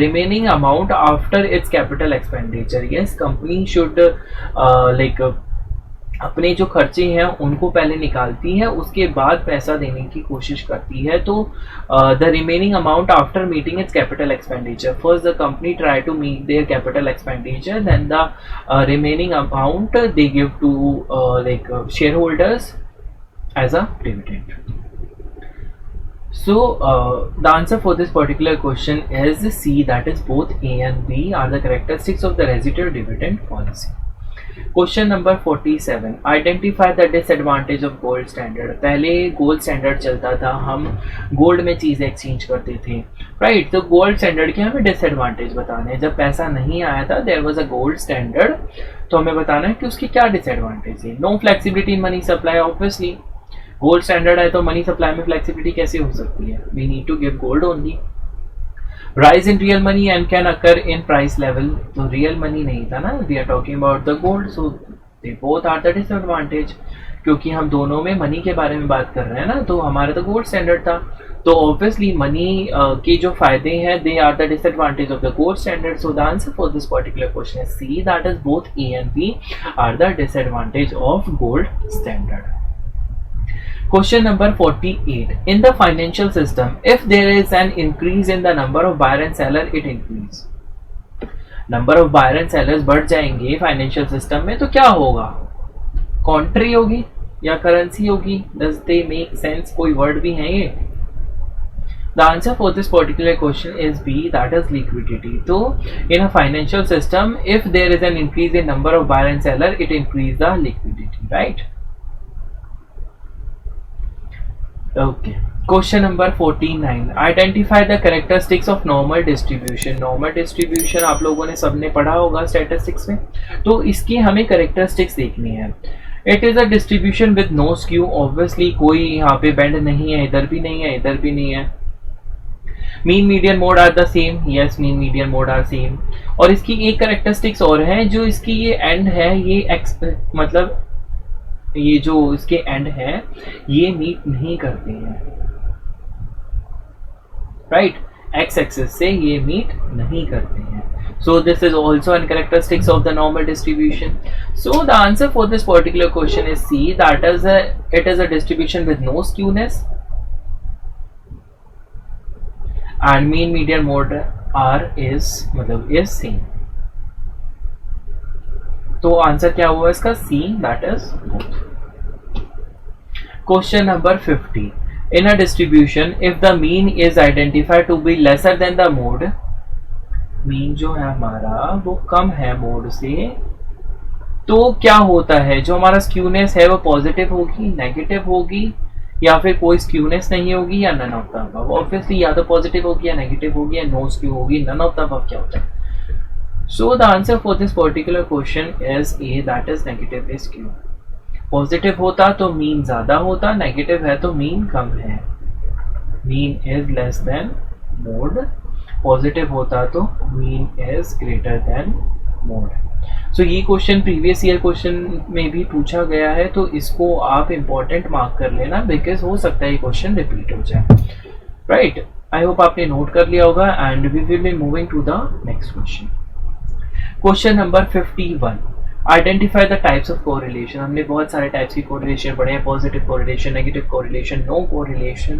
remaining amount after it's capital expenditure. Yes, company should like अपने जो खर्चे हैं उनको पहले निकालती है, उसके बाद पैसा देने की कोशिश करती है. तो the remaining amount after meeting its capital expenditure. First the company try to meet their capital expenditure, then the remaining amount they give to like share holders as a dividend. So the answer for this particular question is C, that is both A and B are the characteristics of the residual dividend policy. Question number 47, identify the disadvantage of gold standard. पहले gold standard चलता था, हम gold में चीज़ें exchange करते थे, right. तो gold standard के हमें डिसएडवांटेज बताने हैं। जब पैसा नहीं आया था, there was a gold standard, तो हमें बताना है कि उसकी क्या डिसएडवांटेज है। No flexibility in money supply, obviously gold standard है तो मनी सप्लाई में फ्लेक्सिबिलिटी कैसे हो सकती है? We need to give gold only. rise in real money and can occur in price level, तो real money नहीं था ना, we are talking about the gold, so they both are the disadvantage, क्योंकि हम दोनों में मनी के बारे में बात कर रहे हैं ना, तो हमारा तो गोल्ड स्टैंडर्ड था, तो ऑब्वियसली मनी के जो फायदे हैं they are the disadvantage of the gold standard. So the answer for this particular question is C, that is both A and B are the disadvantage of gold standard. Question number 48. In the financial system, if there is an increase in the number of buyer and seller, it increase. Number of buyer and sellers बढ़ जाएंगे financial system में तो क्या होगा? कॉन्ट्री होगी या currency होगी? Does they make sense? कोई वर्ड भी है ये? The answer for this particular question is B, that is liquidity. So in a financial system, if there is an increase in number of buyer and seller, it increase the liquidity, right? Okay. Question number 49. Identify the characteristics of normal distribution. Normal distribution आप लोगों ने सबने पढ़ा होगा statistics में, तो इसकी हमें characteristics देखनी है। It is a distribution with no skew. Obviously कोई यहाँ पे bend नहीं है, इधर भी नहीं है, इधर भी नहीं है। Mean median mode are the same. Yes, mean median mode are same. और इसकी एक characteristics और है, जो इसकी ये end है, ये मतलब ये जो इसके एंड है ये मीट नहीं करते हैं, राइट। एक्स एक्सिस से ये मीट नहीं करते हैं, so this is also an characteristics of the normal distribution. So the answer for this particular question is C, that is it is a distribution with no skewness and mean median mode are is मतलब is same. तो answer क्या हुआ इसका? C, that is both. Question number 50. In a distribution, if the mean is identified to be lesser than the mode, mean जो है हमारा वो कम है मोड से, तो क्या होता है? जो हमारा स्क्यूनेस है वो पॉजिटिव होगी, नेगेटिव होगी, या फिर कोई स्क्यूनेस नहीं होगी, या none of the above. Obviously या तो पॉजिटिव होगी या नेगेटिव होगी या नो स्क्यू होगी। नन ऑफ द अबव क्या होता है? So the answer for this particular question is A, that is negative is Q. Positive होता तो मीन ज्यादा होता, नेगेटिव है तो मीन कम है। Mean is less than mode, positive होता तो mean is greater than mode. So ये क्वेश्चन प्रीवियस ईयर क्वेश्चन में भी पूछा गया है, तो इसको आप इंपॉर्टेंट मार्क कर लेना, बिकॉज हो सकता है ये क्वेश्चन रिपीट हो जाए, राइट। आई होप आपने नोट कर लिया होगा and we will be moving to the next question. Question number 51. Identify the types of correlation. हमने बहुत सारे टाइप्स की कोरिलेशन पढ़े हैं, positive correlation, negative correlation, no correlation.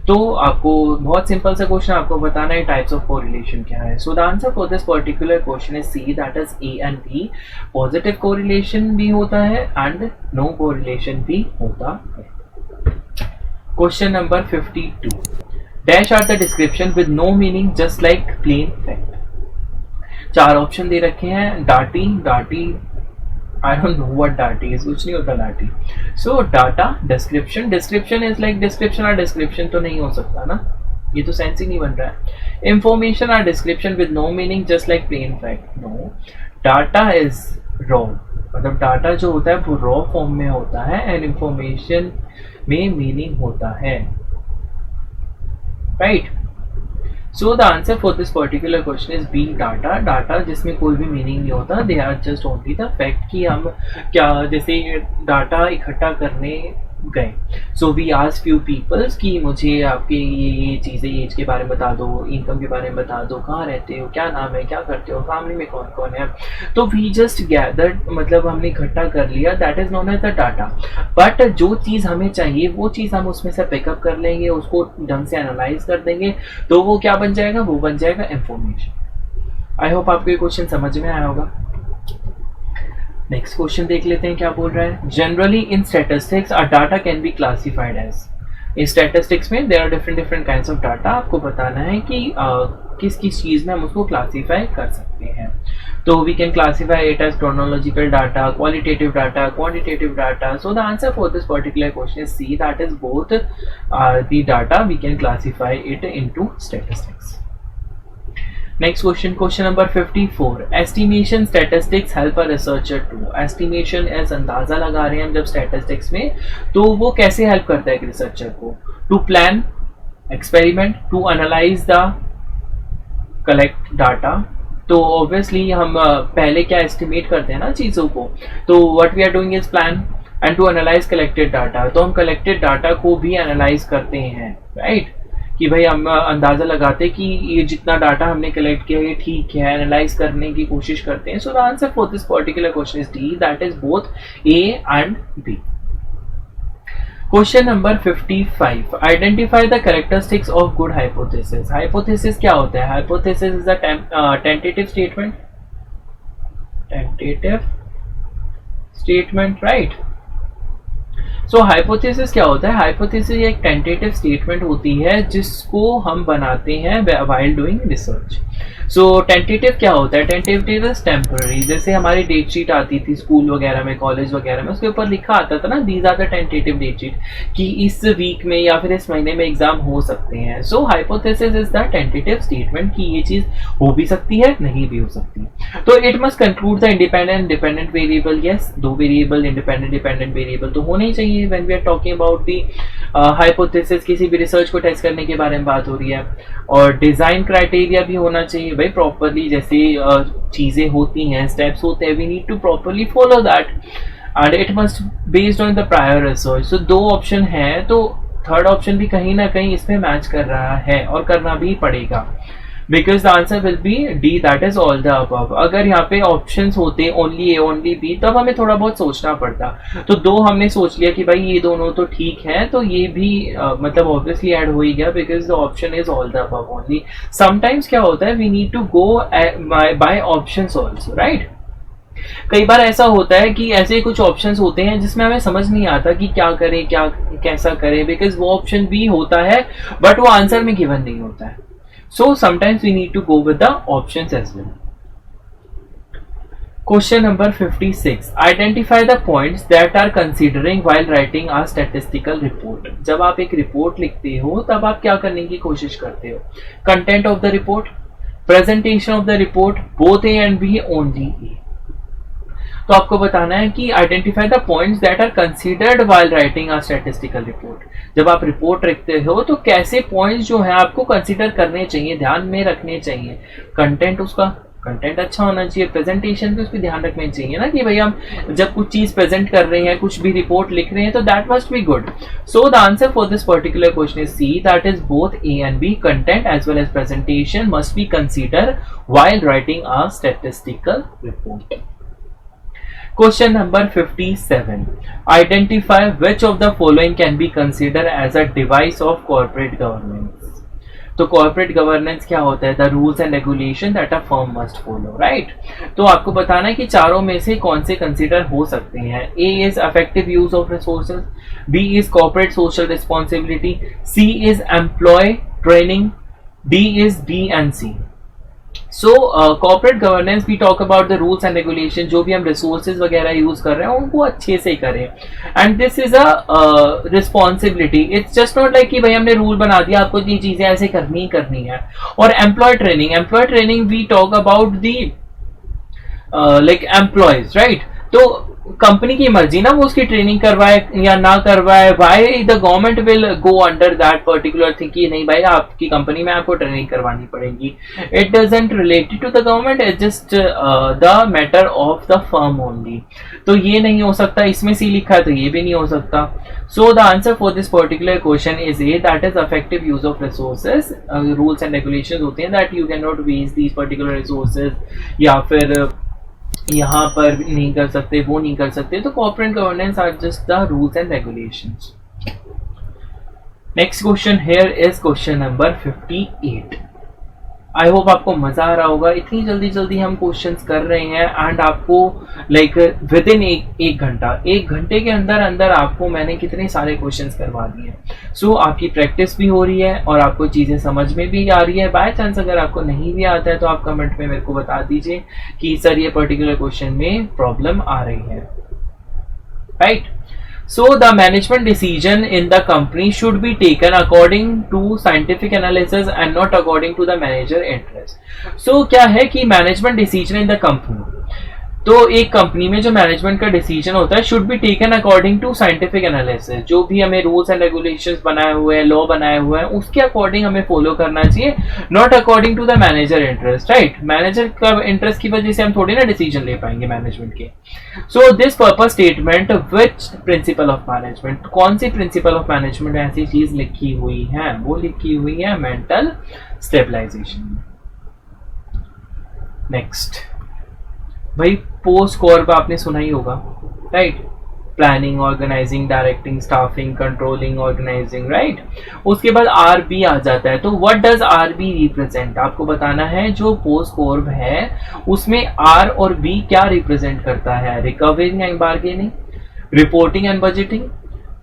तो आपको बहुत सिंपल सा क्वेश्चन आपको बताना है टाइप्स ऑफ कोरिलेशन क्या है। So the answer for this particular question is C, that is A and B. Positive correlation भी होता है एंड नो कोरिलेशन भी होता है। Question number 52. Dash are the description with no meaning just like plain fact. चार option दे रखे हैं, डाटी, डाटी, आई डोंट नो व्हाट डाटी इज, कुछ नहीं होता डाटी। So data, description, description is like description और डिस्क्रिप्शन तो नहीं हो सकता ना, ये तो सेंस ही नहीं बन रहा है। इंफॉर्मेशन और description with no meaning just like plain fact, no. Data is raw, मतलब डाटा जो होता है वो रॉ फॉर्म में होता है एंड इंफॉर्मेशन में मीनिंग होता है, right. So the answer for this particular question is B, data. Data जिसमें कोई भी मीनिंग नहीं होता, they are just only the fact कि हम क्या जैसे डाटा इकट्ठा करने गए। So we ask few peoples कि मुझे आपके ये चीज़ें एज के बारे में बता दो, इनकम के बारे में बता दो, कहाँ रहते हो, क्या नाम है, क्या करते हो, फैमिली में कौन कौन है। तो वी जस्ट गैदर्ड, मतलब हमने इकट्ठा कर लिया, that is known as the data. But जो चीज़ हमें चाहिए वो चीज़ हम उसमें से पिकअप कर लेंगे, उसको ढंग से एनालाइज कर देंगे, तो वो क्या बन जाएगा? वो बन जाएगा इंफॉर्मेशन। आई होप आपको ये क्वेश्चन समझ में आया होगा। नेक्स्ट क्वेश्चन देख लेते हैं क्या बोल रहा है। Generally in statistics a data can be classified as. In statistics में there are different kinds of data. आपको बताना है कि किस किस चीज़ में हम उसको क्लासीफाई कर सकते हैं। So we can classify it as chronological data, qualitative data, quantitative data. So the answer for this particular question is C, that is both the data we can classify it into statistics. Next question, question number 54. Estimation statistics help a researcher to. Estimation as अंदाजा लगा रहे हैं हम जब statistics में, तो वो कैसे help करता है एक researcher को? To plan experiment, to analyze the collect data. तो obviously हम पहले क्या estimate करते हैं ना चीज़ों को, तो what we are doing is plan and to analyze collected data. तो हम collected data को भी analyze करते हैं, right? कि भाई हम अंदाज़ा लगाते कि ये जितना डाटा हमने कलेक्ट किया ये ठीक है, एनालाइज करने की कोशिश करते हैं. So the answer for this particular question is D, that is both A and B. Question number 55. Identify the characteristics of good hypothesis. Hypothesis क्या होता है? Hypothesis is a tentative statement. Tentative statement, right. So hypothesis क्या होता है? Hypothesis एक tentative statement होती है जिसको हम बनाते हैं व्हाइल डूइंग रिसर्च. सो टेंटेटिव क्या होता है? Tentative is temporary. जैसे हमारी डेट शीट आती थी स्कूल वगैरह में, कॉलेज वगैरह में, उसके ऊपर लिखा आता था ना, these are the tentative date sheet, कि इस वीक में या फिर इस महीने में एग्जाम हो सकते हैं. So hypothesis is the tentative statement कि ये चीज हो भी सकती है, नहीं भी हो सकती. तो it must conclude the independent dependent variable. Yes, दो वेरिएबल इंडिपेंडेंट डिपेंडेंट वेरिएबल तो होने ही चाहिए when we are talking about the hypothesis. किसी भी रिसर्च को टेस्ट करने के बारे में बात हो रही है. और डिजाइन क्राइटेरिया भी होना चाहिए भाई प्रॉपरली. जैसे चीजें होती हैं, स्टेप्स होते हैं, we need to properly follow that and it must based on the prior research. So दो ऑप्शन है, तो थर्ड ऑप्शन भी कहीं ना कहीं इसमें मैच कर रहा है और करना भी पड़ेगा, because the answer will B D, that is all the above. अगर यहाँ पे ऑप्शंस होते ओनली ए ओनली बी, तब हमें थोड़ा बहुत सोचना पड़ता. तो दो हमने सोच लिया कि भाई ये दोनों तो ठीक है, तो ये भी मतलब ऑब्वियसली ऐड हो ही गया, because the option is all the above only. Sometimes क्या होता है, we need to go by options also, right. कई बार ऐसा होता है कि ऐसे कुछ ऑप्शंस होते हैं जिसमें हमें समझ नहीं आता कि क्या करें, क्या कैसा करें, बिकॉज वो ऑप्शन भी होता है बट वो आंसर में गिवन नहीं होता है. So sometimes we need to go with the options as well. Question number 56. Identify the points that are considering while writing a statistical report. जब आप एक रिपोर्ट लिखते हो तब आप क्या करने की कोशिश करते हो? Content of the report, presentation of the report, both A and B, only A. तो आपको बताना है कि identify the points that are considered while writing a statistical report. जब आप रिपोर्ट लिखते हो तो कैसे पॉइंट्स जो है आपको कंसीडर करने चाहिए, ध्यान में रखने चाहिए. कंटेंट, उसका कंटेंट अच्छा होना चाहिए. प्रेजेंटेशन पे उस पर ध्यान रखने चाहिए ना कि भाई हम जब कुछ चीज प्रेजेंट कर रहे हैं, कुछ भी रिपोर्ट लिख रहे हैं, तो that must be good. So the answer for this particular question is C, that is both A and B. Content as well as presentation must be consider while writing a statistical report. Question number 57. Identify which of the following can be considered as a device of corporate governance. तो corporate governance क्या होता है? The rules and regulation that a firm must follow, right? तो आपको बताना है कि चारों में से कौन से कंसिडर हो सकते हैं. A is effective use of resources, B is corporate social responsibility, C is employee training, D is B and C. So corporate governance we talk about the rules and regulation. जो भी हम resources वगैरह use कर रहे हैं उनको अच्छे से करें and this is a responsibility. It's just not like कि भाई हमने रूल बना दिया आपको ये चीजें ऐसे करनी ही करनी है. और employee training we talk about the like employees, right. तो कंपनी की मर्जी ना वो उसकी ट्रेनिंग करवाए या ना करवाए. Why the government will go under that particular thing कि नहीं भाई आपकी कंपनी में आपको ट्रेनिंग करवानी पड़ेगी. It doesn't related to the government, it just the matter of the firm only. तो ये नहीं हो सकता, इसमें सी लिखा है तो ये भी नहीं हो सकता. So the answer for this particular question is A, that is effective use of resources. Rules and regulations होते हैं that you can not waste these particular resources, या फिर यहाँ पर नहीं कर सकते, वो नहीं कर सकते. तो corporate governance are just the rules and regulations. Next question here is question number 58. I hope आपको मजा आ रहा होगा। इतनी जल्दी जल्दी हम क्वेश्चंस कर रहे हैं एंड आपको लाइक विद इन एक घंटे के अंदर अंदर आपको मैंने कितने सारे क्वेश्चंस करवा दिए। सो आपकी प्रैक्टिस भी हो रही है और आपको चीजें समझ में भी आ रही है। बाय चांस अगर आपको नहीं भी आता है तो आप कमेंट में मेरे को बता दीजिए कि सर ये पर्टिकुलर क्वेश्चन में प्रॉब्लम आ रही है, right. So the management decision in the company should be taken according to scientific analysis and not according to the manager interest. So क्या है कि management decision in the company, तो एक company में जो मैनेजमेंट का डिसीजन होता है should be taken according to scientific analysis. जो भी हमें रूल्स एंड रेगुलेशंस बनाए हुए हैं, लॉ बनाए हुए हैं, उसके अकॉर्डिंग हमें फॉलो करना चाहिए, not according to the manager interest, right. Manager का इंटरेस्ट की वजह से हम थोड़ी ना डिसीजन ले पाएंगे मैनेजमेंट के। So this purpose statement which principle of management, कौन सी प्रिंसिपल ऑफ मैनेजमेंट ऐसी चीज लिखी हुई है, वो लिखी हुई है मेंटल स्टेबलाइजेशन। नेक्स्ट भाई पोस्ट कॉर्प आपने सुना ही होगा, right. Planning, organizing, directing, staffing, controlling, organizing, right. उसके बाद आरबी आ जाता है। तो व्हाट डज आरबी रिप्रेजेंट, आपको बताना है। जो पोस्ट कॉर्प है उसमें आर और बी क्या रिप्रेजेंट करता है, recovering and bargaining, reporting and budgeting,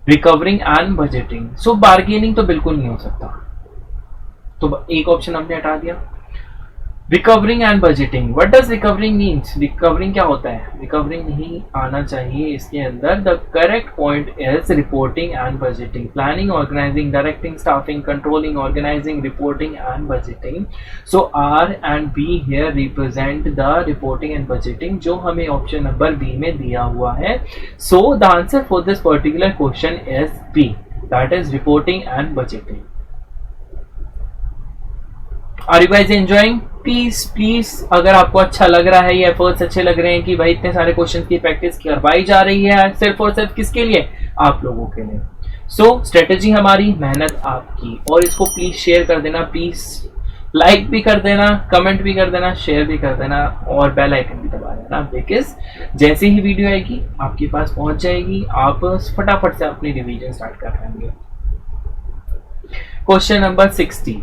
recovering and budgeting. So bargaining तो बिल्कुल नहीं हो सकता, तो एक ऑप्शन हमने हटा दिया। Recovering and budgeting, what does recovering means, recovering क्या होता है, रिकवरिंग नहीं आना चाहिए इसके अंदर। The correct point is reporting and budgeting, planning, organizing, directing, staffing, controlling, organizing, reporting and budgeting. So R and B here represent the reporting and budgeting, जो हमें ऑप्शन नंबर बी में दिया हुआ है। So the answer for this particular question is B, that is reporting and budgeting. Are you guys enjoying? Please अगर आपको अच्छा लग रहा है, ये एफर्ट्स अच्छे लग रहे हैं कि भाई इतने सारे क्वेश्चन की प्रैक्टिस करवाई जा रही है सिर्फ और सिर्फ किसके लिए, आप लोगों के लिए। सो स्ट्रेटेजी हमारी, मेहनत आपकी। और इसको प्लीज शेयर कर देना, प्लीज लाइक भी कर देना, कमेंट भी कर देना, शेयर भी कर देना और बेल आइकन भी दबा देना, बिकॉज जैसे ही वीडियो आएगी आपके पास पहुंच जाएगी, आप फटाफट से अपनी रिवीजन स्टार्ट कर पाएंगे। Question number 60,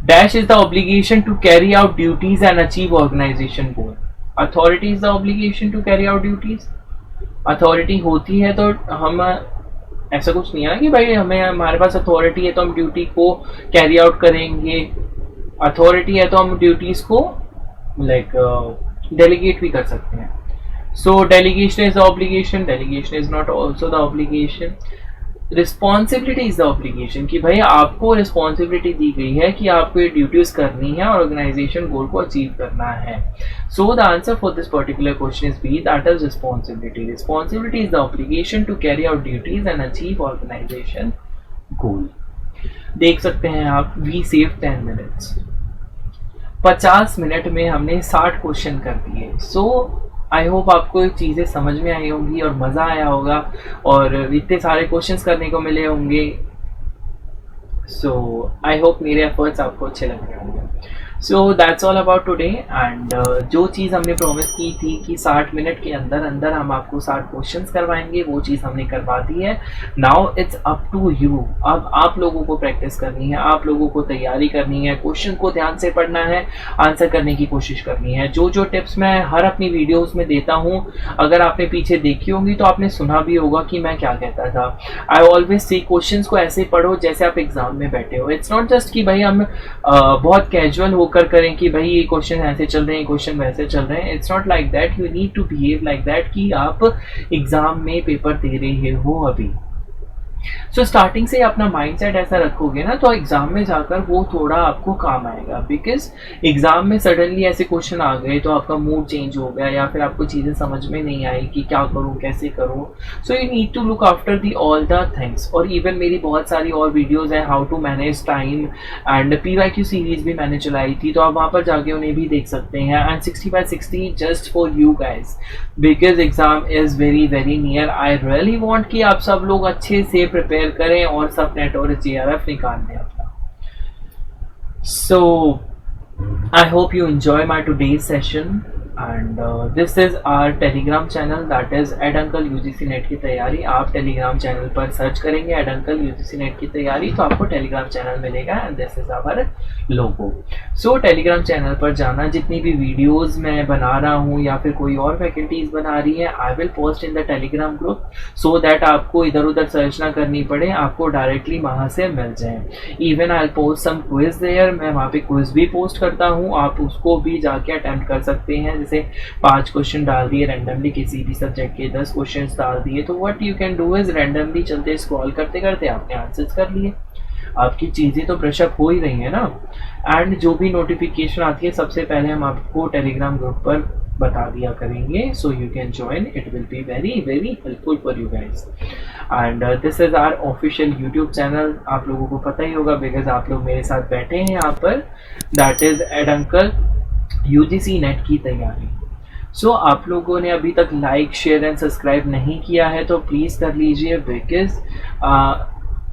Dash is the obligation to carry out duties and achieve organization goal. Authority is the obligation to carry out duties. Authority होती है तो हम ऐसा कुछ नहीं है ना कि भाई हमें हमारे पास अथॉरिटी है तो हम ड्यूटी को कैरी आउट करेंगे। अथॉरिटी है तो हम ड्यूटीज को लाइक डेलीगेट भी कर सकते हैं। सो delegation is the obligation, delegation is not also the obligation. Responsibility is the obligation, कि भाई आपको रिस्पॉन्सिबिलिटी दी गई है कि आपको ये ड्यूटीज करनी है और ऑर्गेनाइजेशन गोल को अचीव करना है। So the answer for this particular question is B, that is responsibility. Responsibility is the obligation to carry out duties and achieve organisation goal. देख सकते हैं आप, वी सेव 10 मिनट्स, 50 मिनट में हमने 60 क्वेश्चन कर दिए। सो आई होप आपको चीज़ें समझ में आई होंगी और मज़ा आया होगा और इतने सारे क्वेश्चंस करने को मिले होंगे। सो आई होप मेरे एफर्ट्स आपको अच्छे लग रहे होंगे। सो that's all about today and जो चीज़ हमने प्रॉमिस की थी कि 60 मिनट के अंदर अंदर हम आपको 60 क्वेश्चंस करवाएंगे, वो चीज़ हमने करवा दी है। Now it's up to you, अब आप लोगों को प्रैक्टिस करनी है, आप लोगों को तैयारी करनी है, क्वेश्चन को ध्यान से पढ़ना है, आंसर करने की कोशिश करनी है। जो जो टिप्स मैं हर अपनी वीडियोज़ में देता हूँ, अगर आपने पीछे देखी होंगी तो आपने सुना भी होगा कि मैं क्या कहता था। आई ऑलवेज से क्वेश्चंस को ऐसे पढ़ो जैसे आप एग्जाम में बैठे हो। इट्स नॉट जस्ट कि भाई हम बहुत कैजुअल होकर करें कि भाई ये क्वेश्चन ऐसे चल रहे हैं, क्वेश्चन वैसे चल रहे हैं। It's not like that, you need to behave like that कि आप एग्जाम में पेपर दे रहे हो अभी। सो स्टार्टिंग से अपना माइंडसेट ऐसा रखोगे ना तो एग्जाम में जाकर वो थोड़ा आपको काम आएगा। बिकॉज एग्जाम में सडनली ऐसे क्वेश्चन आ गए तो आपका मूड चेंज हो गया या फिर आपको चीज़ें समझ में नहीं आई कि क्या करूँ कैसे करूँ। So you need to look after the all the things. और इवन मेरी बहुत सारी और वीडियोज़ हैं, how to manage time and PYQ series भी मैंने चलाई थी, तो आप वहाँ पर जाके उन्हें भी देख सकते हैं। And 60/60 just for you guys, because exam is very very near. I really want कि आप सब लोग अच्छे से प्रिपेयर करें और सब नेट और JRF निकाल लें अपना। So I hope you enjoy my today's session and this is our Telegram channel, that is add uncle UGC NET की तैयारी। आप टेलीग्राम चैनल पर सर्च करेंगे एड अंकल यूजीसी नेट की तैयारी तो आपको टेलीग्राम चैनल मिलेगा and this is our logo. So Telegram channel पर जाना, जितनी भी वीडियोस मैं बना रहा हूँ या फिर कोई और फैकल्टीज बना रही है, I will post in the Telegram group so that आपको इधर उधर सर्च ना करनी पड़े, आपको डायरेक्टली वहाँ से मिल जाए। Even I post some quiz there, मैं वहाँ पे क्विज भी पोस्ट करता हूँ, आप उसको भी जाके अटेम्प्ट कर सकते हैं। जैसे 5 क्वेश्चन डाल दिए रैंडमली किसी भी सब्जेक्ट के, 10 क्वेश्चन डाल दिए, तो what you can do is randomly चलते स्क्रॉल करते करते आपने आंसर्स कर लिए, आपकी चीज़ें तो ब्रशअप हो ही रही है ना। एंड जो भी नोटिफिकेशन आती है सबसे पहले हम आपको टेलीग्राम ग्रुप पर बता दिया करेंगे, so you can join, it will be very very helpful for you guys. And this is our official YouTube channel, आप लोगों को पता ही होगा बिकॉज आप लोग मेरे साथ बैठे हैं यहाँ पर, that is add uncle UGC NET की तैयारी। सो आप लोगों ने अभी तक लाइक शेयर एंड सब्सक्राइब नहीं किया है तो प्लीज़ कर लीजिए, बिकॉज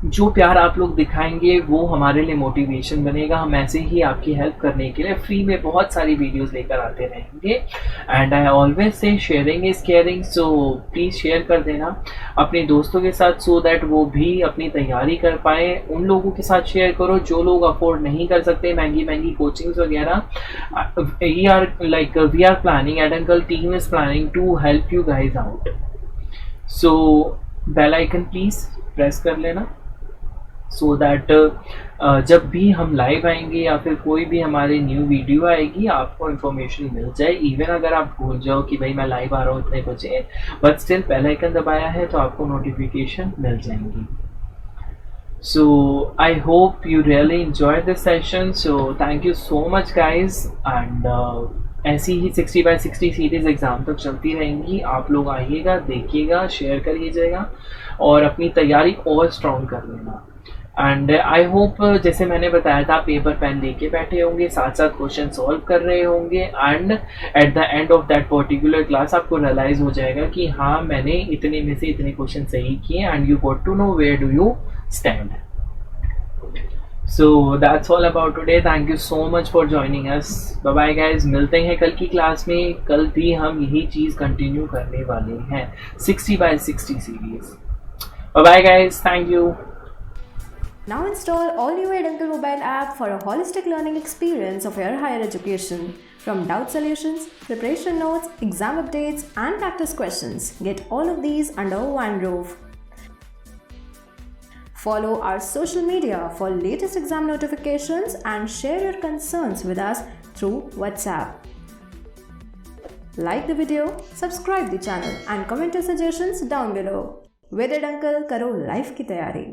जो प्यार आप लोग दिखाएंगे वो हमारे लिए मोटिवेशन बनेगा। हम ऐसे ही आपकी हेल्प करने के लिए फ्री में बहुत सारी वीडियोस लेकर आते रहेंगे। And I always say sharing is caring, so please share कर देना अपने दोस्तों के साथ सो दैट वो भी अपनी तैयारी कर पाए। उन लोगों के साथ शेयर करो जो लोग अफोर्ड नहीं कर सकते महंगी महंगी कोचिंग्स वगैरह। We are planning, Ed Uncle team is planning to help you guys out. So bell icon please press कर लेना सो दैट जब भी हम लाइव आएंगे या फिर कोई भी हमारी न्यू वीडियो आएगी आपको इन्फॉर्मेशन मिल जाए। इवन अगर आप भूल जाओ कि भाई मैं लाइव आ रहा हूँ इतने बजे, बट स्टिल बेल आइकन दबाया है तो आपको नोटिफिकेशन मिल जाएंगी। So I hope you really enjoyed this session, so thank you so much guys. And ऐसी ही 60x60 सीरीज एग्ज़ाम तक चलती रहेंगी। आप लोग आइएगा, देखिएगा, शेयर करिएगा और अपनी तैयारी और स्ट्रॉन्ग कर लेना। एंड आई होप जैसे मैंने बताया था पेपर पेन लेके बैठे होंगे, साथ साथ क्वेश्चन सॉल्व कर रहे होंगे and at the end of that particular class आपको रियलाइज हो जाएगा कि हाँ मैंने इतने में से इतने क्वेश्चन सही किए and you got to know where do you stand. So that's all about today, thank you so much for joining us, bye bye guys. मिलते हैं कल की क्लास में, कल भी हम यही चीज़ कंटिन्यू करने वाले हैं 60x60 series. Bye bye guys, thank you. Now install all new Ed Uncle mobile app for a holistic learning experience of your higher education. From doubt solutions, preparation notes, exam updates, and practice questions, get all of these under one roof. Follow our social media for latest exam notifications and share your concerns with us through WhatsApp. Like the video, subscribe the channel and comment your suggestions down below. With Ed Uncle, karo life की तैयारी।